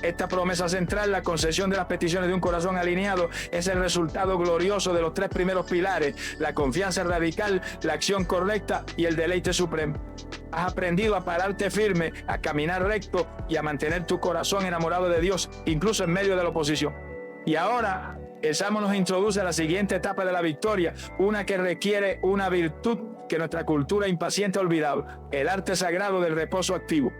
Esta promesa central, la concesión de las peticiones de un corazón alineado, es el resultado glorioso de los tres primeros pilares: la confianza radical, la acción correcta y el deleite supremo. Has aprendido a pararte firme, a caminar recto y a mantener tu corazón enamorado de Dios, incluso en medio de la oposición. Y ahora, el Salmo nos introduce a la siguiente etapa de la victoria, una que requiere una virtud que nuestra cultura impaciente ha olvidado: el arte sagrado del reposo activo.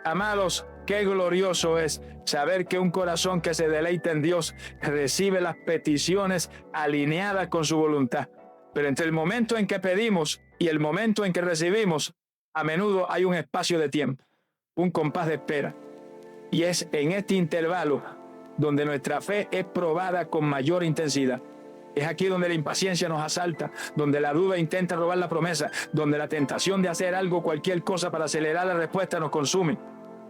Amados, qué glorioso es saber que un corazón que se deleita en Dios recibe las peticiones alineadas con su voluntad. Pero entre el momento en que pedimos y el momento en que recibimos, a menudo hay un espacio de tiempo, un compás de espera. Y es en este intervalo donde nuestra fe es probada con mayor intensidad. Es aquí donde la impaciencia nos asalta, donde la duda intenta robar la promesa, donde la tentación de hacer algo, cualquier cosa para acelerar la respuesta nos consume.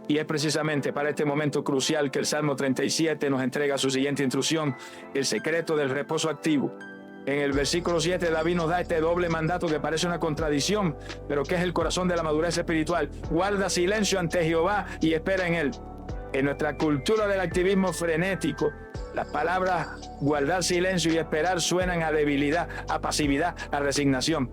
Y es precisamente para este momento crucial que el Salmo 37 nos entrega su siguiente instrucción: el secreto del reposo activo. En el versículo 7, David nos da este doble mandato que parece una contradicción, pero que es el corazón de la madurez espiritual. Guarda silencio ante Jehová y espera en Él. En nuestra cultura del activismo frenético, las palabras guardar silencio y esperar suenan a debilidad, a pasividad, a resignación.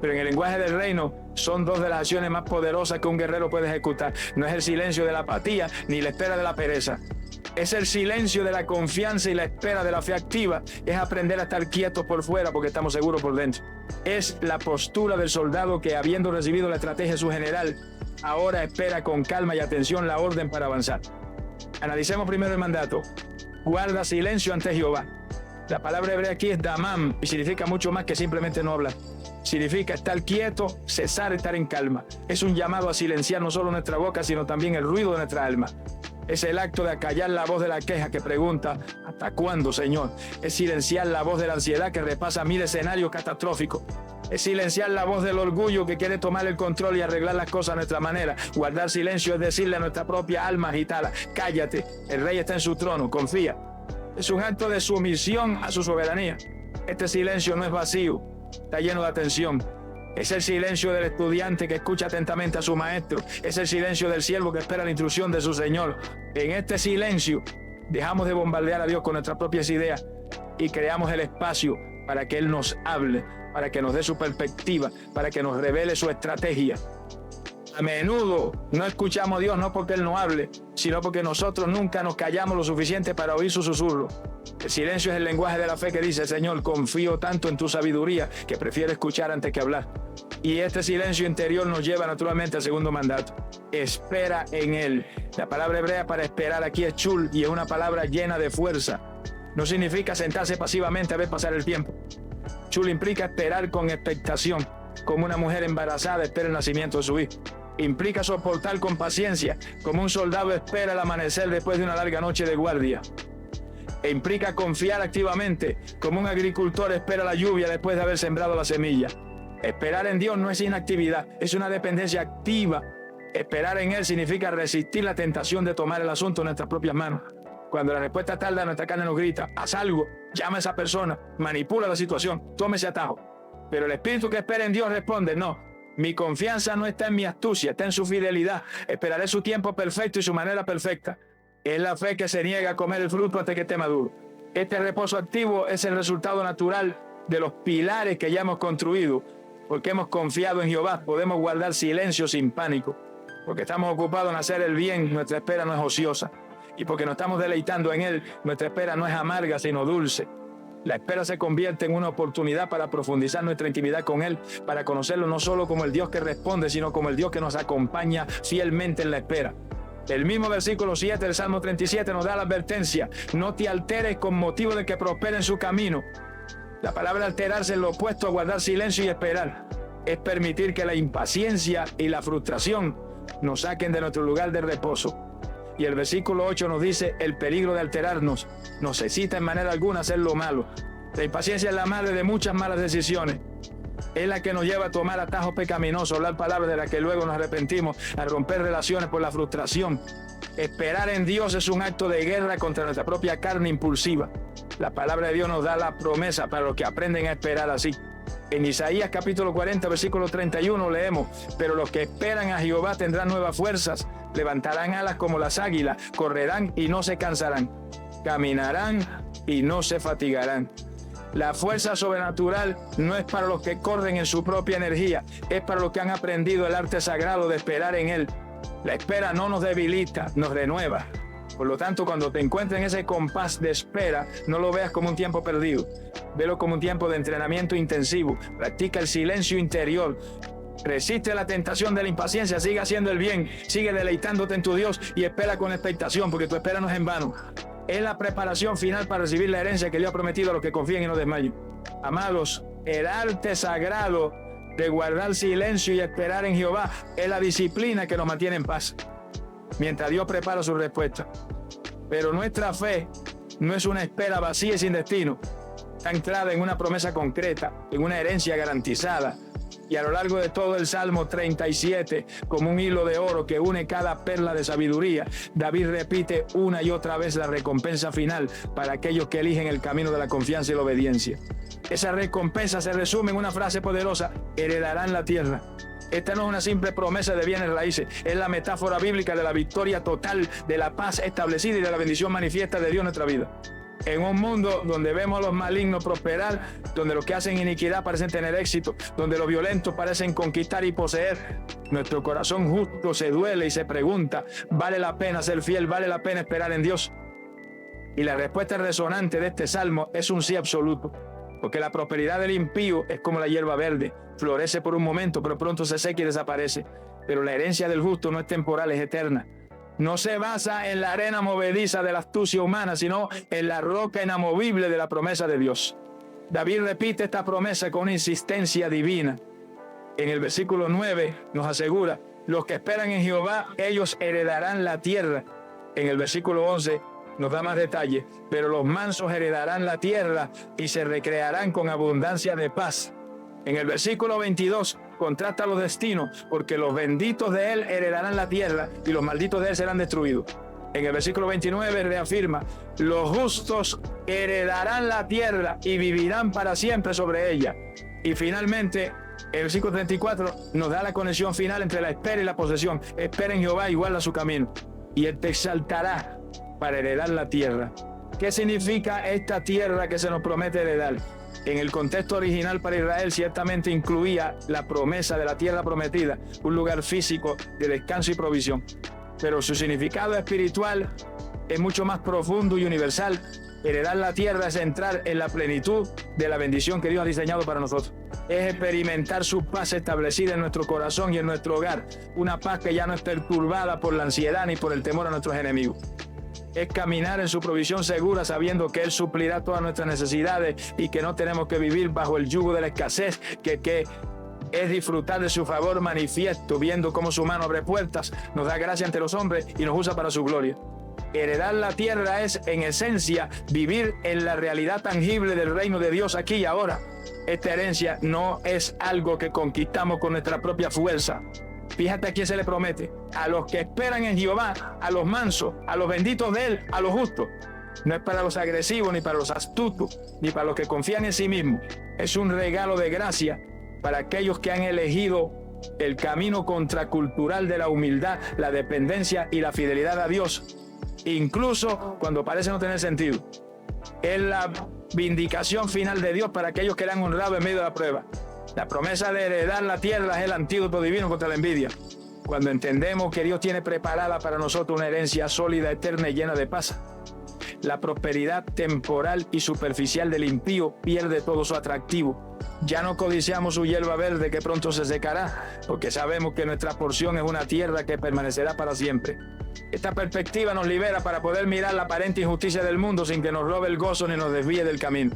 Pero en el lenguaje del reino son dos de las acciones más poderosas que un guerrero puede ejecutar. No es el silencio de la apatía ni la espera de la pereza. Es el silencio de la confianza y la espera de la fe activa. Es aprender a estar quietos por fuera porque estamos seguros por dentro. Es la postura del soldado que, habiendo recibido la estrategia de su general, ahora espera con calma y atención la orden para avanzar. Analicemos primero el mandato. Guarda silencio ante Jehová. La palabra hebrea aquí es damam y significa mucho más que simplemente no hablar. significa estar quieto, cesar, estar en calma. Es un llamado a silenciar no solo nuestra boca, sino también el ruido de nuestra alma. Es el acto de acallar la voz de la queja que pregunta, ¿hasta cuándo, Señor? Es silenciar la voz de la ansiedad que repasa 1000 escenarios catastróficos. Es silenciar la voz del orgullo que quiere tomar el control y arreglar las cosas a nuestra manera. Guardar silencio es decirle a nuestra propia alma agitada, cállate, el rey está en su trono, confía. Es un acto de sumisión a su soberanía. Este silencio no es vacío, está lleno de atención. Es el silencio del estudiante que escucha atentamente a su maestro. Es el silencio del siervo que espera la instrucción de su Señor. En este silencio dejamos de bombardear a Dios con nuestras propias ideas y creamos el espacio para que Él nos hable, para que nos dé su perspectiva, para que nos revele su estrategia. A menudo no escuchamos a Dios no porque Él no hable, sino porque nosotros nunca nos callamos lo suficiente para oír su susurro. El silencio es el lenguaje de la fe que dice, Señor, confío tanto en tu sabiduría que prefiero escuchar antes que hablar. Y este silencio interior nos lleva naturalmente al segundo mandato. Espera en Él. La palabra hebrea para esperar aquí es chul y es una palabra llena de fuerza. No significa sentarse pasivamente a ver pasar el tiempo. Chul implica esperar con expectación, como una mujer embarazada espera el nacimiento de su hijo. Implica soportar con paciencia, como un soldado espera el amanecer después de una larga noche de guardia. E implica confiar activamente, como un agricultor espera la lluvia después de haber sembrado la semilla. Esperar en Dios no es inactividad, es una dependencia activa. Esperar en Él significa resistir la tentación de tomar el asunto en nuestras propias manos. Cuando la respuesta tarda, nuestra carne nos grita, haz algo, llama a esa persona, manipula la situación, tome ese atajo. Pero el espíritu que espera en Dios responde, no, mi confianza no está en mi astucia, está en su fidelidad. Esperaré su tiempo perfecto y su manera perfecta. Es la fe que se niega a comer el fruto hasta que esté maduro. Este reposo activo es el resultado natural de los pilares que ya hemos construido. Porque hemos confiado en Jehová, podemos guardar silencio sin pánico. Porque estamos ocupados en hacer el bien, nuestra espera no es ociosa. Y porque nos estamos deleitando en Él, nuestra espera no es amarga, sino dulce. La espera se convierte en una oportunidad para profundizar nuestra intimidad con Él, para conocerlo no solo como el Dios que responde, sino como el Dios que nos acompaña fielmente en la espera. El mismo versículo 7 del Salmo 37 nos da la advertencia, no te alteres con motivo de que prospere en su camino. La palabra alterarse es lo opuesto a guardar silencio y esperar. Es permitir que la impaciencia y la frustración nos saquen de nuestro lugar de reposo. Y el versículo 8 nos dice, el peligro de alterarnos no necesita en manera alguna hacer lo malo. La impaciencia es la madre de muchas malas decisiones. Es la que nos lleva a tomar atajos pecaminosos, hablar palabras de las que luego nos arrepentimos, a romper relaciones por la frustración. Esperar en Dios es un acto de guerra contra nuestra propia carne impulsiva. La palabra de Dios nos da la promesa para los que aprenden a esperar así. En Isaías capítulo 40, versículo 31 leemos, pero los que esperan a Jehová tendrán nuevas fuerzas, levantarán alas como las águilas, correrán y no se cansarán, caminarán y no se fatigarán. La fuerza sobrenatural no es para los que corren en su propia energía, es para los que han aprendido el arte sagrado de esperar en Él. La espera no nos debilita, nos renueva. Por lo tanto, cuando te encuentres en ese compás de espera, no lo veas como un tiempo perdido. Velo como un tiempo de entrenamiento intensivo. Practica el silencio interior. Resiste la tentación de la impaciencia. Sigue haciendo el bien. Sigue deleitándote en tu Dios y espera con expectación, porque tu espera no es en vano. Es la preparación final para recibir la herencia que Dios ha prometido a los que confíen y no desmayen. Amados, el arte sagrado de guardar silencio y esperar en Jehová es la disciplina que nos mantiene en paz, mientras Dios prepara su respuesta. Pero nuestra fe no es una espera vacía y sin destino. Está anclada en una promesa concreta, en una herencia garantizada. Y a lo largo de todo el Salmo 37, como un hilo de oro que une cada perla de sabiduría, David repite una y otra vez la recompensa final para aquellos que eligen el camino de la confianza y la obediencia. Esa recompensa se resume en una frase poderosa: heredarán la tierra. Esta no es una simple promesa de bienes raíces, es la metáfora bíblica de la victoria total, de la paz establecida y de la bendición manifiesta de Dios en nuestra vida. En un mundo donde vemos a los malignos prosperar, donde los que hacen iniquidad parecen tener éxito, donde los violentos parecen conquistar y poseer, nuestro corazón justo se duele y se pregunta, ¿vale la pena ser fiel? ¿Vale la pena esperar en Dios? Y la respuesta resonante de este salmo es un sí absoluto, porque la prosperidad del impío es como la hierba verde, florece por un momento, pero pronto se seca y desaparece. Pero la herencia del justo no es temporal, es eterna. No se basa en la arena movediza de la astucia humana, sino en la roca inamovible de la promesa de Dios. David repite esta promesa con una insistencia divina. En el versículo 9 nos asegura: los que esperan en Jehová, ellos heredarán la tierra. En el versículo 11 nos da más detalles: pero los mansos heredarán la tierra y se recrearán con abundancia de paz. En el versículo 22 contrasta los destinos, porque los benditos de él heredarán la tierra y los malditos de él serán destruidos. En el versículo 29 reafirma: los justos heredarán la tierra y vivirán para siempre sobre ella. Y finalmente, el versículo 34 nos da la conexión final entre la espera y la posesión. Espera en Jehová y guarda su camino, y él te exaltará para heredar la tierra. ¿Qué significa esta tierra que se nos promete heredar? En el contexto original para Israel ciertamente incluía la promesa de la tierra prometida, un lugar físico de descanso y provisión. Pero su significado espiritual es mucho más profundo y universal. Heredar la tierra es entrar en la plenitud de la bendición que Dios ha diseñado para nosotros. Es experimentar su paz establecida en nuestro corazón y en nuestro hogar. Una paz que ya no es perturbada por la ansiedad ni por el temor a nuestros enemigos. Es caminar en su provisión segura, sabiendo que Él suplirá todas nuestras necesidades y que no tenemos que vivir bajo el yugo de la escasez, que es disfrutar de su favor manifiesto, viendo cómo su mano abre puertas, nos da gracia ante los hombres y nos usa para su gloria. Heredar la tierra es, en esencia, vivir en la realidad tangible del reino de Dios aquí y ahora. Esta herencia no es algo que conquistamos con nuestra propia fuerza. Fíjate a quién se le promete: a los que esperan en Jehová, a los mansos, a los benditos de él, a los justos. No es para los agresivos, ni para los astutos, ni para los que confían en sí mismos. Es un regalo de gracia para aquellos que han elegido el camino contracultural de la humildad, la dependencia y la fidelidad a Dios, incluso cuando parece no tener sentido. Es la vindicación final de Dios para aquellos que le han honrado en medio de la prueba. La promesa de heredar la tierra es el antídoto divino contra la envidia. Cuando entendemos que Dios tiene preparada para nosotros una herencia sólida, eterna y llena de paz, la prosperidad temporal y superficial del impío pierde todo su atractivo. Ya no codiciamos su hierba verde que pronto se secará, porque sabemos que nuestra porción es una tierra que permanecerá para siempre. Esta perspectiva nos libera para poder mirar la aparente injusticia del mundo sin que nos robe el gozo ni nos desvíe del camino.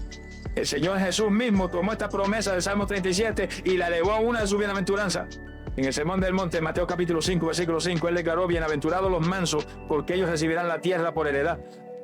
El Señor Jesús mismo tomó esta promesa del Salmo 37 y la elevó a una de sus bienaventuranzas. En el Sermón del Monte, Mateo capítulo 5, versículo 5, Él declaró: bienaventurados los mansos, porque ellos recibirán la tierra por heredad.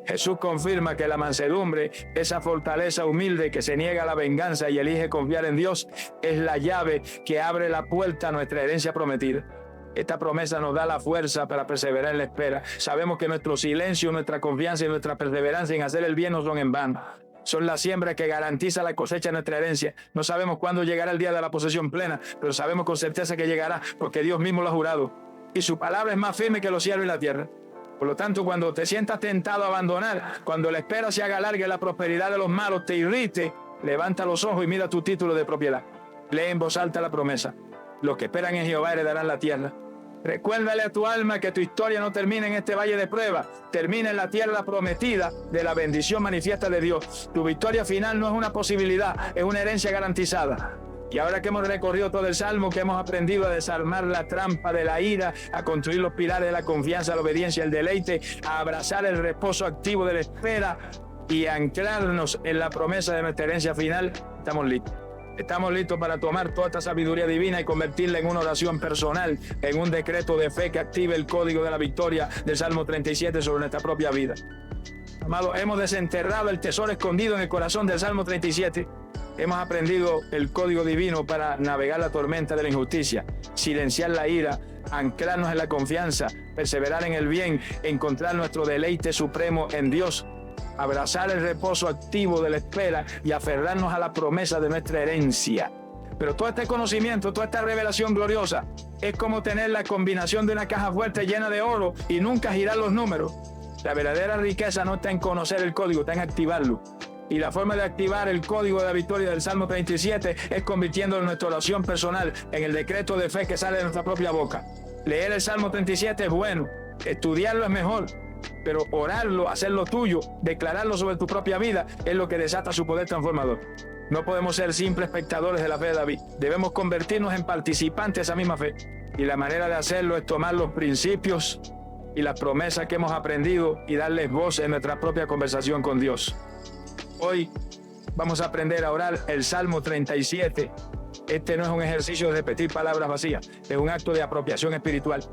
Jesús confirma que la mansedumbre, esa fortaleza humilde que se niega a la venganza y elige confiar en Dios, es la llave que abre la puerta a nuestra herencia prometida. Esta promesa nos da la fuerza para perseverar en la espera. Sabemos que nuestro silencio, nuestra confianza y nuestra perseverancia en hacer el bien no son en vano. Son la siembra que garantiza la cosecha de nuestra herencia. No sabemos cuándo llegará el día de la posesión plena, pero sabemos con certeza que llegará, porque Dios mismo lo ha jurado. Y su palabra es más firme que los cielos y la tierra. Por lo tanto, cuando te sientas tentado a abandonar, cuando la espera se haga larga y la prosperidad de los malos te irrite, levanta los ojos y mira tu título de propiedad. Lee en voz alta la promesa: los que esperan en Jehová heredarán la tierra. Recuérdale a tu alma que tu historia no termina en este valle de prueba, termina en la tierra prometida de la bendición manifiesta de Dios. Tu victoria final no es una posibilidad, es una herencia garantizada. Y ahora que hemos recorrido todo el Salmo, que hemos aprendido a desarmar la trampa de la ira, a construir los pilares de la confianza, la obediencia, el deleite, a abrazar el reposo activo de la espera y a anclarnos en la promesa de nuestra herencia final, estamos listos. Estamos listos para tomar toda esta sabiduría divina y convertirla en una oración personal, en un decreto de fe que active el código de la victoria del Salmo 37 sobre nuestra propia vida. Amados, hemos desenterrado el tesoro escondido en el corazón del Salmo 37. Hemos aprendido el código divino para navegar la tormenta de la injusticia, silenciar la ira, anclarnos en la confianza, perseverar en el bien, encontrar nuestro deleite supremo en Dios, abrazar el reposo activo de la espera y aferrarnos a la promesa de nuestra herencia. Pero todo este conocimiento, toda esta revelación gloriosa, es como tener la combinación de una caja fuerte llena de oro y nunca girar los números. La verdadera riqueza no está en conocer el código, está en activarlo. Y la forma de activar el código de la victoria del Salmo 37 es convirtiendo nuestra oración personal en el decreto de fe que sale de nuestra propia boca. Leer el Salmo 37 es bueno, estudiarlo es mejor, pero orarlo, hacerlo tuyo, declararlo sobre tu propia vida es lo que desata su poder transformador. No podemos ser simples espectadores de la fe de David. Debemos convertirnos en participantes de esa misma fe. Y la manera de hacerlo es tomar los principios y las promesas que hemos aprendido y darles voz en nuestra propia conversación con Dios. Hoy Vamos a aprender a orar el Salmo 37. Este no es un ejercicio de repetir palabras vacías, es un acto de apropiación espiritual.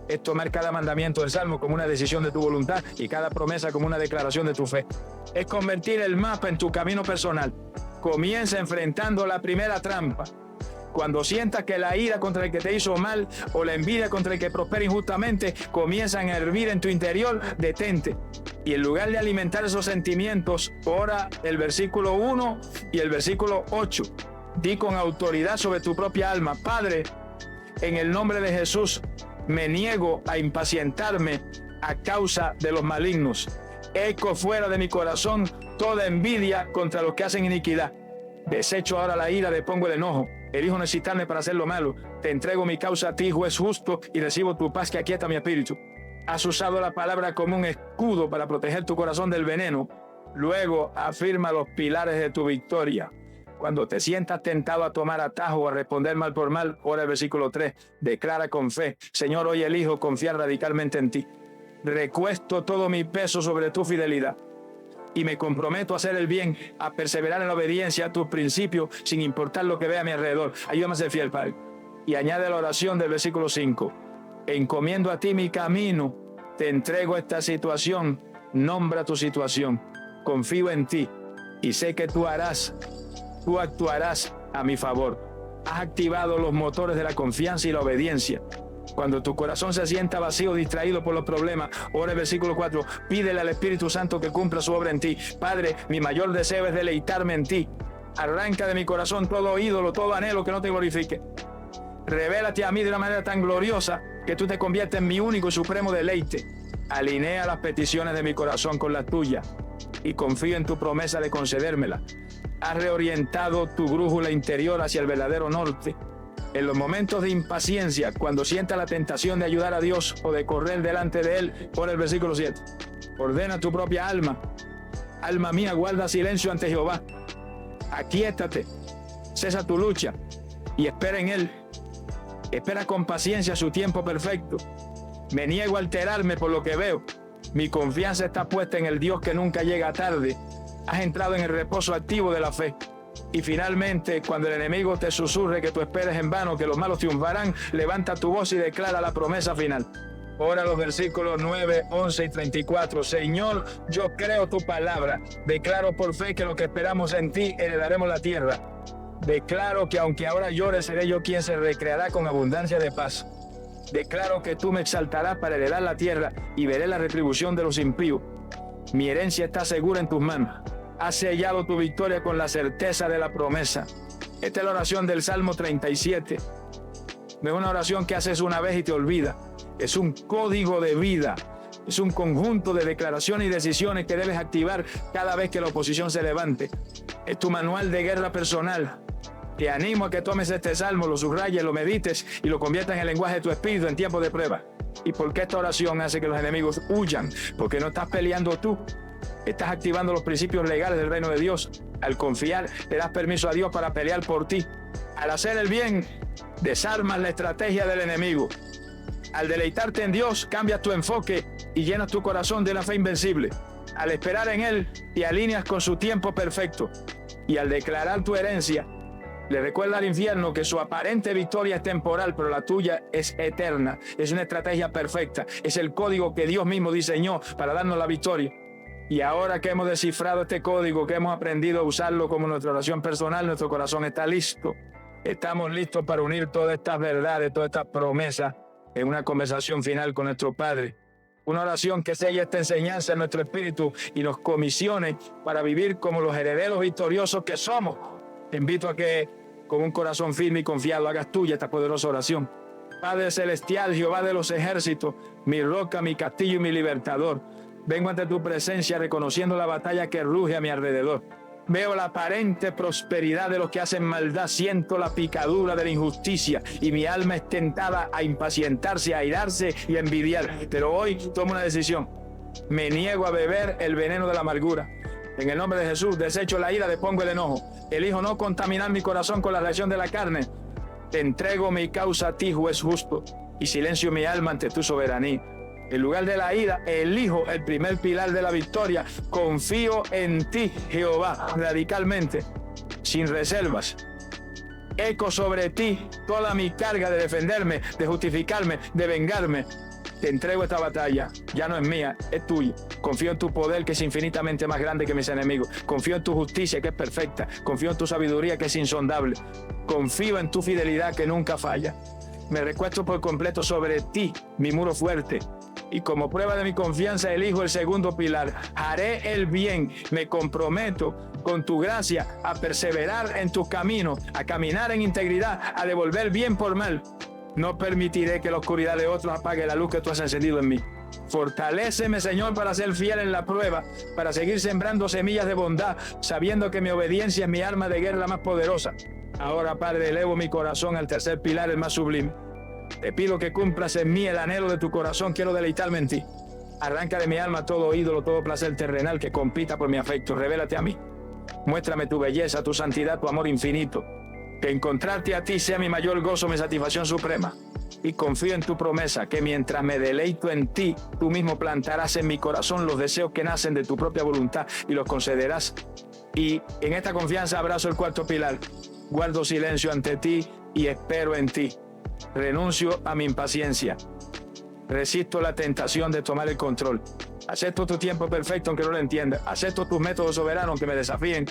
Es tomar cada mandamiento del Salmo como una decisión de tu voluntad y cada promesa como una declaración de tu fe. Es convertir el mapa en tu camino personal. Comienza enfrentando la primera trampa. Cuando sientas que la ira contra el que te hizo mal o la envidia contra el que prospera injustamente comienzan a hervir en tu interior, detente. Y en lugar de alimentar esos sentimientos, ora el versículo 1 y el versículo 8. Di con autoridad sobre tu propia alma: Padre, en el nombre de Jesús, me niego a impacientarme a causa de los malignos. Eco fuera de mi corazón toda envidia contra los que hacen iniquidad. Desecho ahora la ira, depongo el enojo. Elijo no excitarme para hacer lo malo. Te entrego mi causa a ti, juez justo, y recibo tu paz que aquieta mi espíritu. Has usado la palabra como un escudo para proteger tu corazón del veneno. Luego afirma los pilares de tu victoria. Cuando te sientas tentado a tomar atajo o a responder mal por mal, ora el versículo 3. Declara con fe: Señor, hoy elijo confiar radicalmente en ti. Recuesto todo mi peso sobre tu fidelidad y me comprometo a hacer el bien, a perseverar en la obediencia a tus principios, sin importar lo que vea a mi alrededor. Ayúdame a ser fiel, Padre. Y añade la oración del versículo 5. Encomiendo a ti mi camino, te entrego esta situación, nombra tu situación. Confío en ti y sé que tú actuarás a mi favor. Has activado los motores de la confianza y la obediencia. Cuando tu corazón se sienta vacío, distraído por los problemas, ora el versículo 4. Pídele al Espíritu Santo que cumpla su obra en ti. Padre, mi mayor deseo es deleitarme en ti. Arranca de mi corazón todo ídolo, todo anhelo que no te glorifique. Revélate a mí de una manera tan gloriosa que tú te conviertes en mi único y supremo deleite. Alinea las peticiones de mi corazón con las tuyas y confío en tu promesa de concedérmela. Has reorientado tu brújula interior hacia el verdadero norte. En los momentos de impaciencia, cuando sientas la tentación de ayudar a Dios o de correr delante de Él, por el versículo 7. Ordena tu propia alma. Alma mía, guarda silencio ante Jehová. Aquíétate, cesa tu lucha y espera en Él. Espera con paciencia su tiempo perfecto. Me niego a alterarme por lo que veo. Mi confianza está puesta en el Dios que nunca llega tarde. Has entrado en el reposo activo de la fe. Y finalmente, cuando el enemigo te susurre que tú esperes en vano, que los malos triunfarán, levanta tu voz y declara la promesa final. Ora los versículos 9, 11 y 34. Señor, yo creo tu palabra. Declaro por fe que lo que esperamos en ti, heredaremos la tierra. Declaro que aunque ahora llore, seré yo quien se recreará con abundancia de paz. Declaro que tú me exaltarás para heredar la tierra y veré la retribución de los impíos. Mi herencia está segura en tus manos. Has sellado tu victoria con la certeza de la promesa. Esta es la oración del Salmo 37. No es una oración que haces una vez y te olvida. Es un código de vida. Es un conjunto de declaraciones y decisiones que debes activar cada vez que la oposición se levante. Es tu manual de guerra personal. Te animo a que tomes este salmo, lo subrayes, lo medites y lo conviertas en el lenguaje de tu espíritu en tiempo de prueba. ¿Y por qué esta oración hace que los enemigos huyan? Porque no estás peleando tú. Estás activando los principios legales del reino de Dios. Al confiar, le das permiso a Dios para pelear por ti. Al hacer el bien, desarmas la estrategia del enemigo. Al deleitarte en Dios, cambias tu enfoque y llenas tu corazón de una fe invencible. Al esperar en Él, te alineas con su tiempo perfecto. Y al declarar tu herencia, le recuerda al infierno que su aparente victoria es temporal, pero la tuya es eterna. Es una estrategia perfecta. Es el código que Dios mismo diseñó para darnos la victoria. Y ahora que hemos descifrado este código, que hemos aprendido a usarlo como nuestra oración personal, nuestro corazón está listo. Estamos listos para unir todas estas verdades, todas estas promesas en una conversación final con nuestro Padre. Una oración que selle esta enseñanza en nuestro espíritu y nos comisione para vivir como los herederos victoriosos que somos. Te invito a que con un corazón firme y confiado hagas tuya esta poderosa oración. Padre celestial, Jehová de los ejércitos, mi roca, mi castillo y mi libertador. Vengo ante tu presencia reconociendo la batalla que ruge a mi alrededor. Veo la aparente prosperidad de los que hacen maldad, siento la picadura de la injusticia y mi alma es tentada a impacientarse, a airarse y a envidiar. Pero hoy tomo una decisión. Me niego a beber el veneno de la amargura. En el nombre de Jesús, desecho la ira, depongo el enojo. Elijo no contaminar mi corazón con la reacción de la carne. Te entrego mi causa a ti, juez justo, y silencio mi alma ante tu soberanía. En lugar de la ira, elijo el primer pilar de la victoria. Confío en ti, Jehová, radicalmente, sin reservas. Eco sobre ti toda mi carga de defenderme, de justificarme, de vengarme. Te entrego esta batalla, ya no es mía, es tuya. Confío en tu poder, que es infinitamente más grande que mis enemigos. Confío en tu justicia, que es perfecta. Confío en tu sabiduría, que es insondable. Confío en tu fidelidad, que nunca falla. Me recuesto por completo sobre ti, mi muro fuerte. Y como prueba de mi confianza, elijo el segundo pilar. Haré el bien. Me comprometo con tu gracia a perseverar en tus caminos, a caminar en integridad, a devolver bien por mal. No permitiré que la oscuridad de otros apague la luz que tú has encendido en mí. Fortaléceme, Señor, para ser fiel en la prueba, para seguir sembrando semillas de bondad, sabiendo que mi obediencia es mi arma de guerra más poderosa. Ahora, Padre, elevo mi corazón al tercer pilar, el más sublime. Te pido que cumplas en mí el anhelo de tu corazón. Quiero deleitarme en ti. Arranca de mi alma todo ídolo, todo placer terrenal que compita por mi afecto. Revélate a mí. Muéstrame tu belleza, tu santidad, tu amor infinito. Que encontrarte a ti sea mi mayor gozo, mi satisfacción suprema. Y confío en tu promesa, que mientras me deleito en ti, tú mismo plantarás en mi corazón los deseos que nacen de tu propia voluntad y los concederás. Y en esta confianza abrazo el cuarto pilar. Guardo silencio ante ti y espero en ti. Renuncio a mi impaciencia. Resisto la tentación de tomar el control. Acepto tu tiempo perfecto aunque no lo entienda. Acepto tus métodos soberanos aunque me desafíen.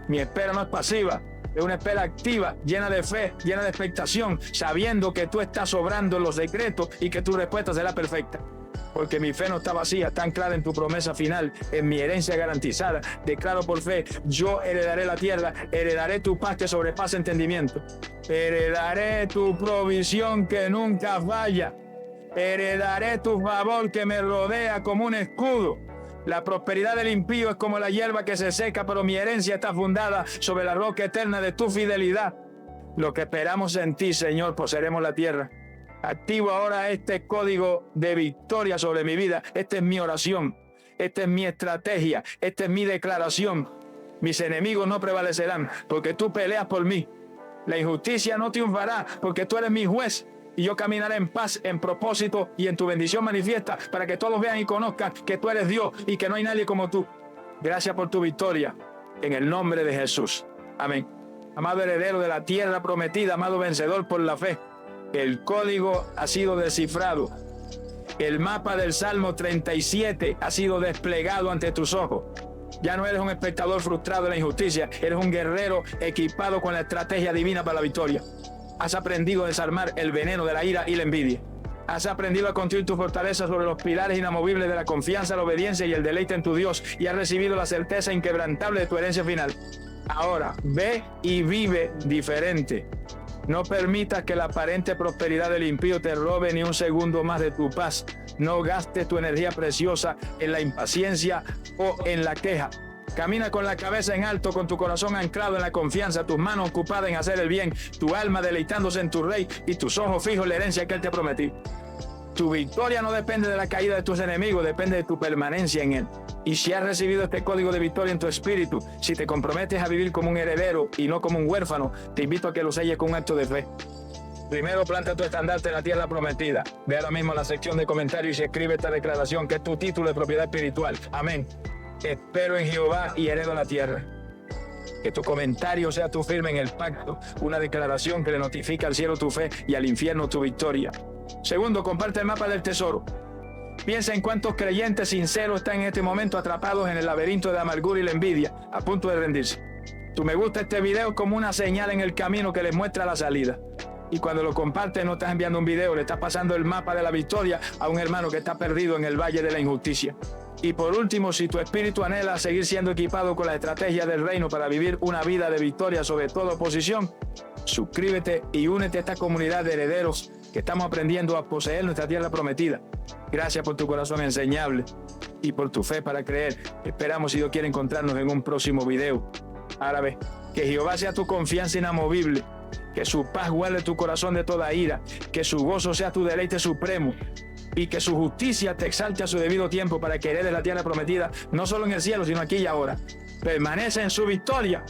Mi espera no es pasiva. Es una espera activa, llena de fe, llena de expectación, sabiendo que tú estás obrando en los decretos y que tu respuesta será perfecta. Porque mi fe no está vacía, está anclada en tu promesa final, en mi herencia garantizada. Declaro por fe, yo heredaré la tierra, heredaré tu paz que sobrepasa entendimiento. Heredaré tu provisión que nunca falla. Heredaré tu favor que me rodea como un escudo. La prosperidad del impío es como la hierba que se seca, pero mi herencia está fundada sobre la roca eterna de tu fidelidad. Lo que esperamos en ti, Señor, poseeremos la tierra. Activo ahora este código de victoria sobre mi vida. Esta es mi oración, esta es mi estrategia, esta es mi declaración. Mis enemigos no prevalecerán, porque tú peleas por mí. La injusticia no triunfará, porque tú eres mi juez. Y yo caminaré en paz, en propósito y en tu bendición manifiesta, para que todos vean y conozcan que tú eres Dios y que no hay nadie como tú. Gracias por tu victoria, en el nombre de Jesús. Amén. Amado heredero de la tierra prometida, amado vencedor por la fe, el código ha sido descifrado. El mapa del Salmo 37 ha sido desplegado ante tus ojos. Ya no eres un espectador frustrado de la injusticia, eres un guerrero equipado con la estrategia divina para la victoria. Has aprendido a desarmar el veneno de la ira y la envidia. Has aprendido a construir tu fortaleza sobre los pilares inamovibles de la confianza, la obediencia y el deleite en tu Dios, y has recibido la certeza inquebrantable de tu herencia final. Ahora, ve y vive diferente. No permitas que la aparente prosperidad del impío te robe ni un segundo más de tu paz. No gastes tu energía preciosa en la impaciencia o en la queja. Camina con la cabeza en alto, con tu corazón anclado en la confianza, tus manos ocupadas en hacer el bien, tu alma deleitándose en tu rey y tus ojos fijos en la herencia que él te prometió. Tu victoria no depende de la caída de tus enemigos, depende de tu permanencia en él. Y si has recibido este código de victoria en tu espíritu, si te comprometes a vivir como un heredero y no como un huérfano, te invito a que lo selles con un acto de fe. Primero planta tu estandarte en la tierra prometida. Ve ahora mismo la sección de comentarios y escribe esta declaración que es tu título de propiedad espiritual. Amén. Espero en Jehová y heredo la tierra. Que tu comentario sea tu firme en el pacto, una declaración que le notifica al cielo tu fe y al infierno tu victoria. Segundo, comparte el mapa del tesoro. Piensa en cuántos creyentes sinceros están en este momento atrapados en el laberinto de la amargura y la envidia, a punto de rendirse. Tu me gusta este video como una señal en el camino que les muestra la salida. Y cuando lo compartes no estás enviando un video, le estás pasando el mapa de la victoria a un hermano que está perdido en el valle de la injusticia. Y por último, si tu espíritu anhela seguir siendo equipado con la estrategia del reino para vivir una vida de victoria sobre toda oposición, suscríbete y únete a esta comunidad de herederos que estamos aprendiendo a poseer nuestra tierra prometida. Gracias por tu corazón enseñable y por tu fe para creer. Esperamos, si Dios quiere, encontrarnos en un próximo video. Ahora ve, que Jehová sea tu confianza inamovible, que su paz guarde tu corazón de toda ira, que su gozo sea tu deleite supremo, y que su justicia te exalte a su debido tiempo para que heredes la tierra prometida, no solo en el cielo, sino aquí y ahora. Permanece en su victoria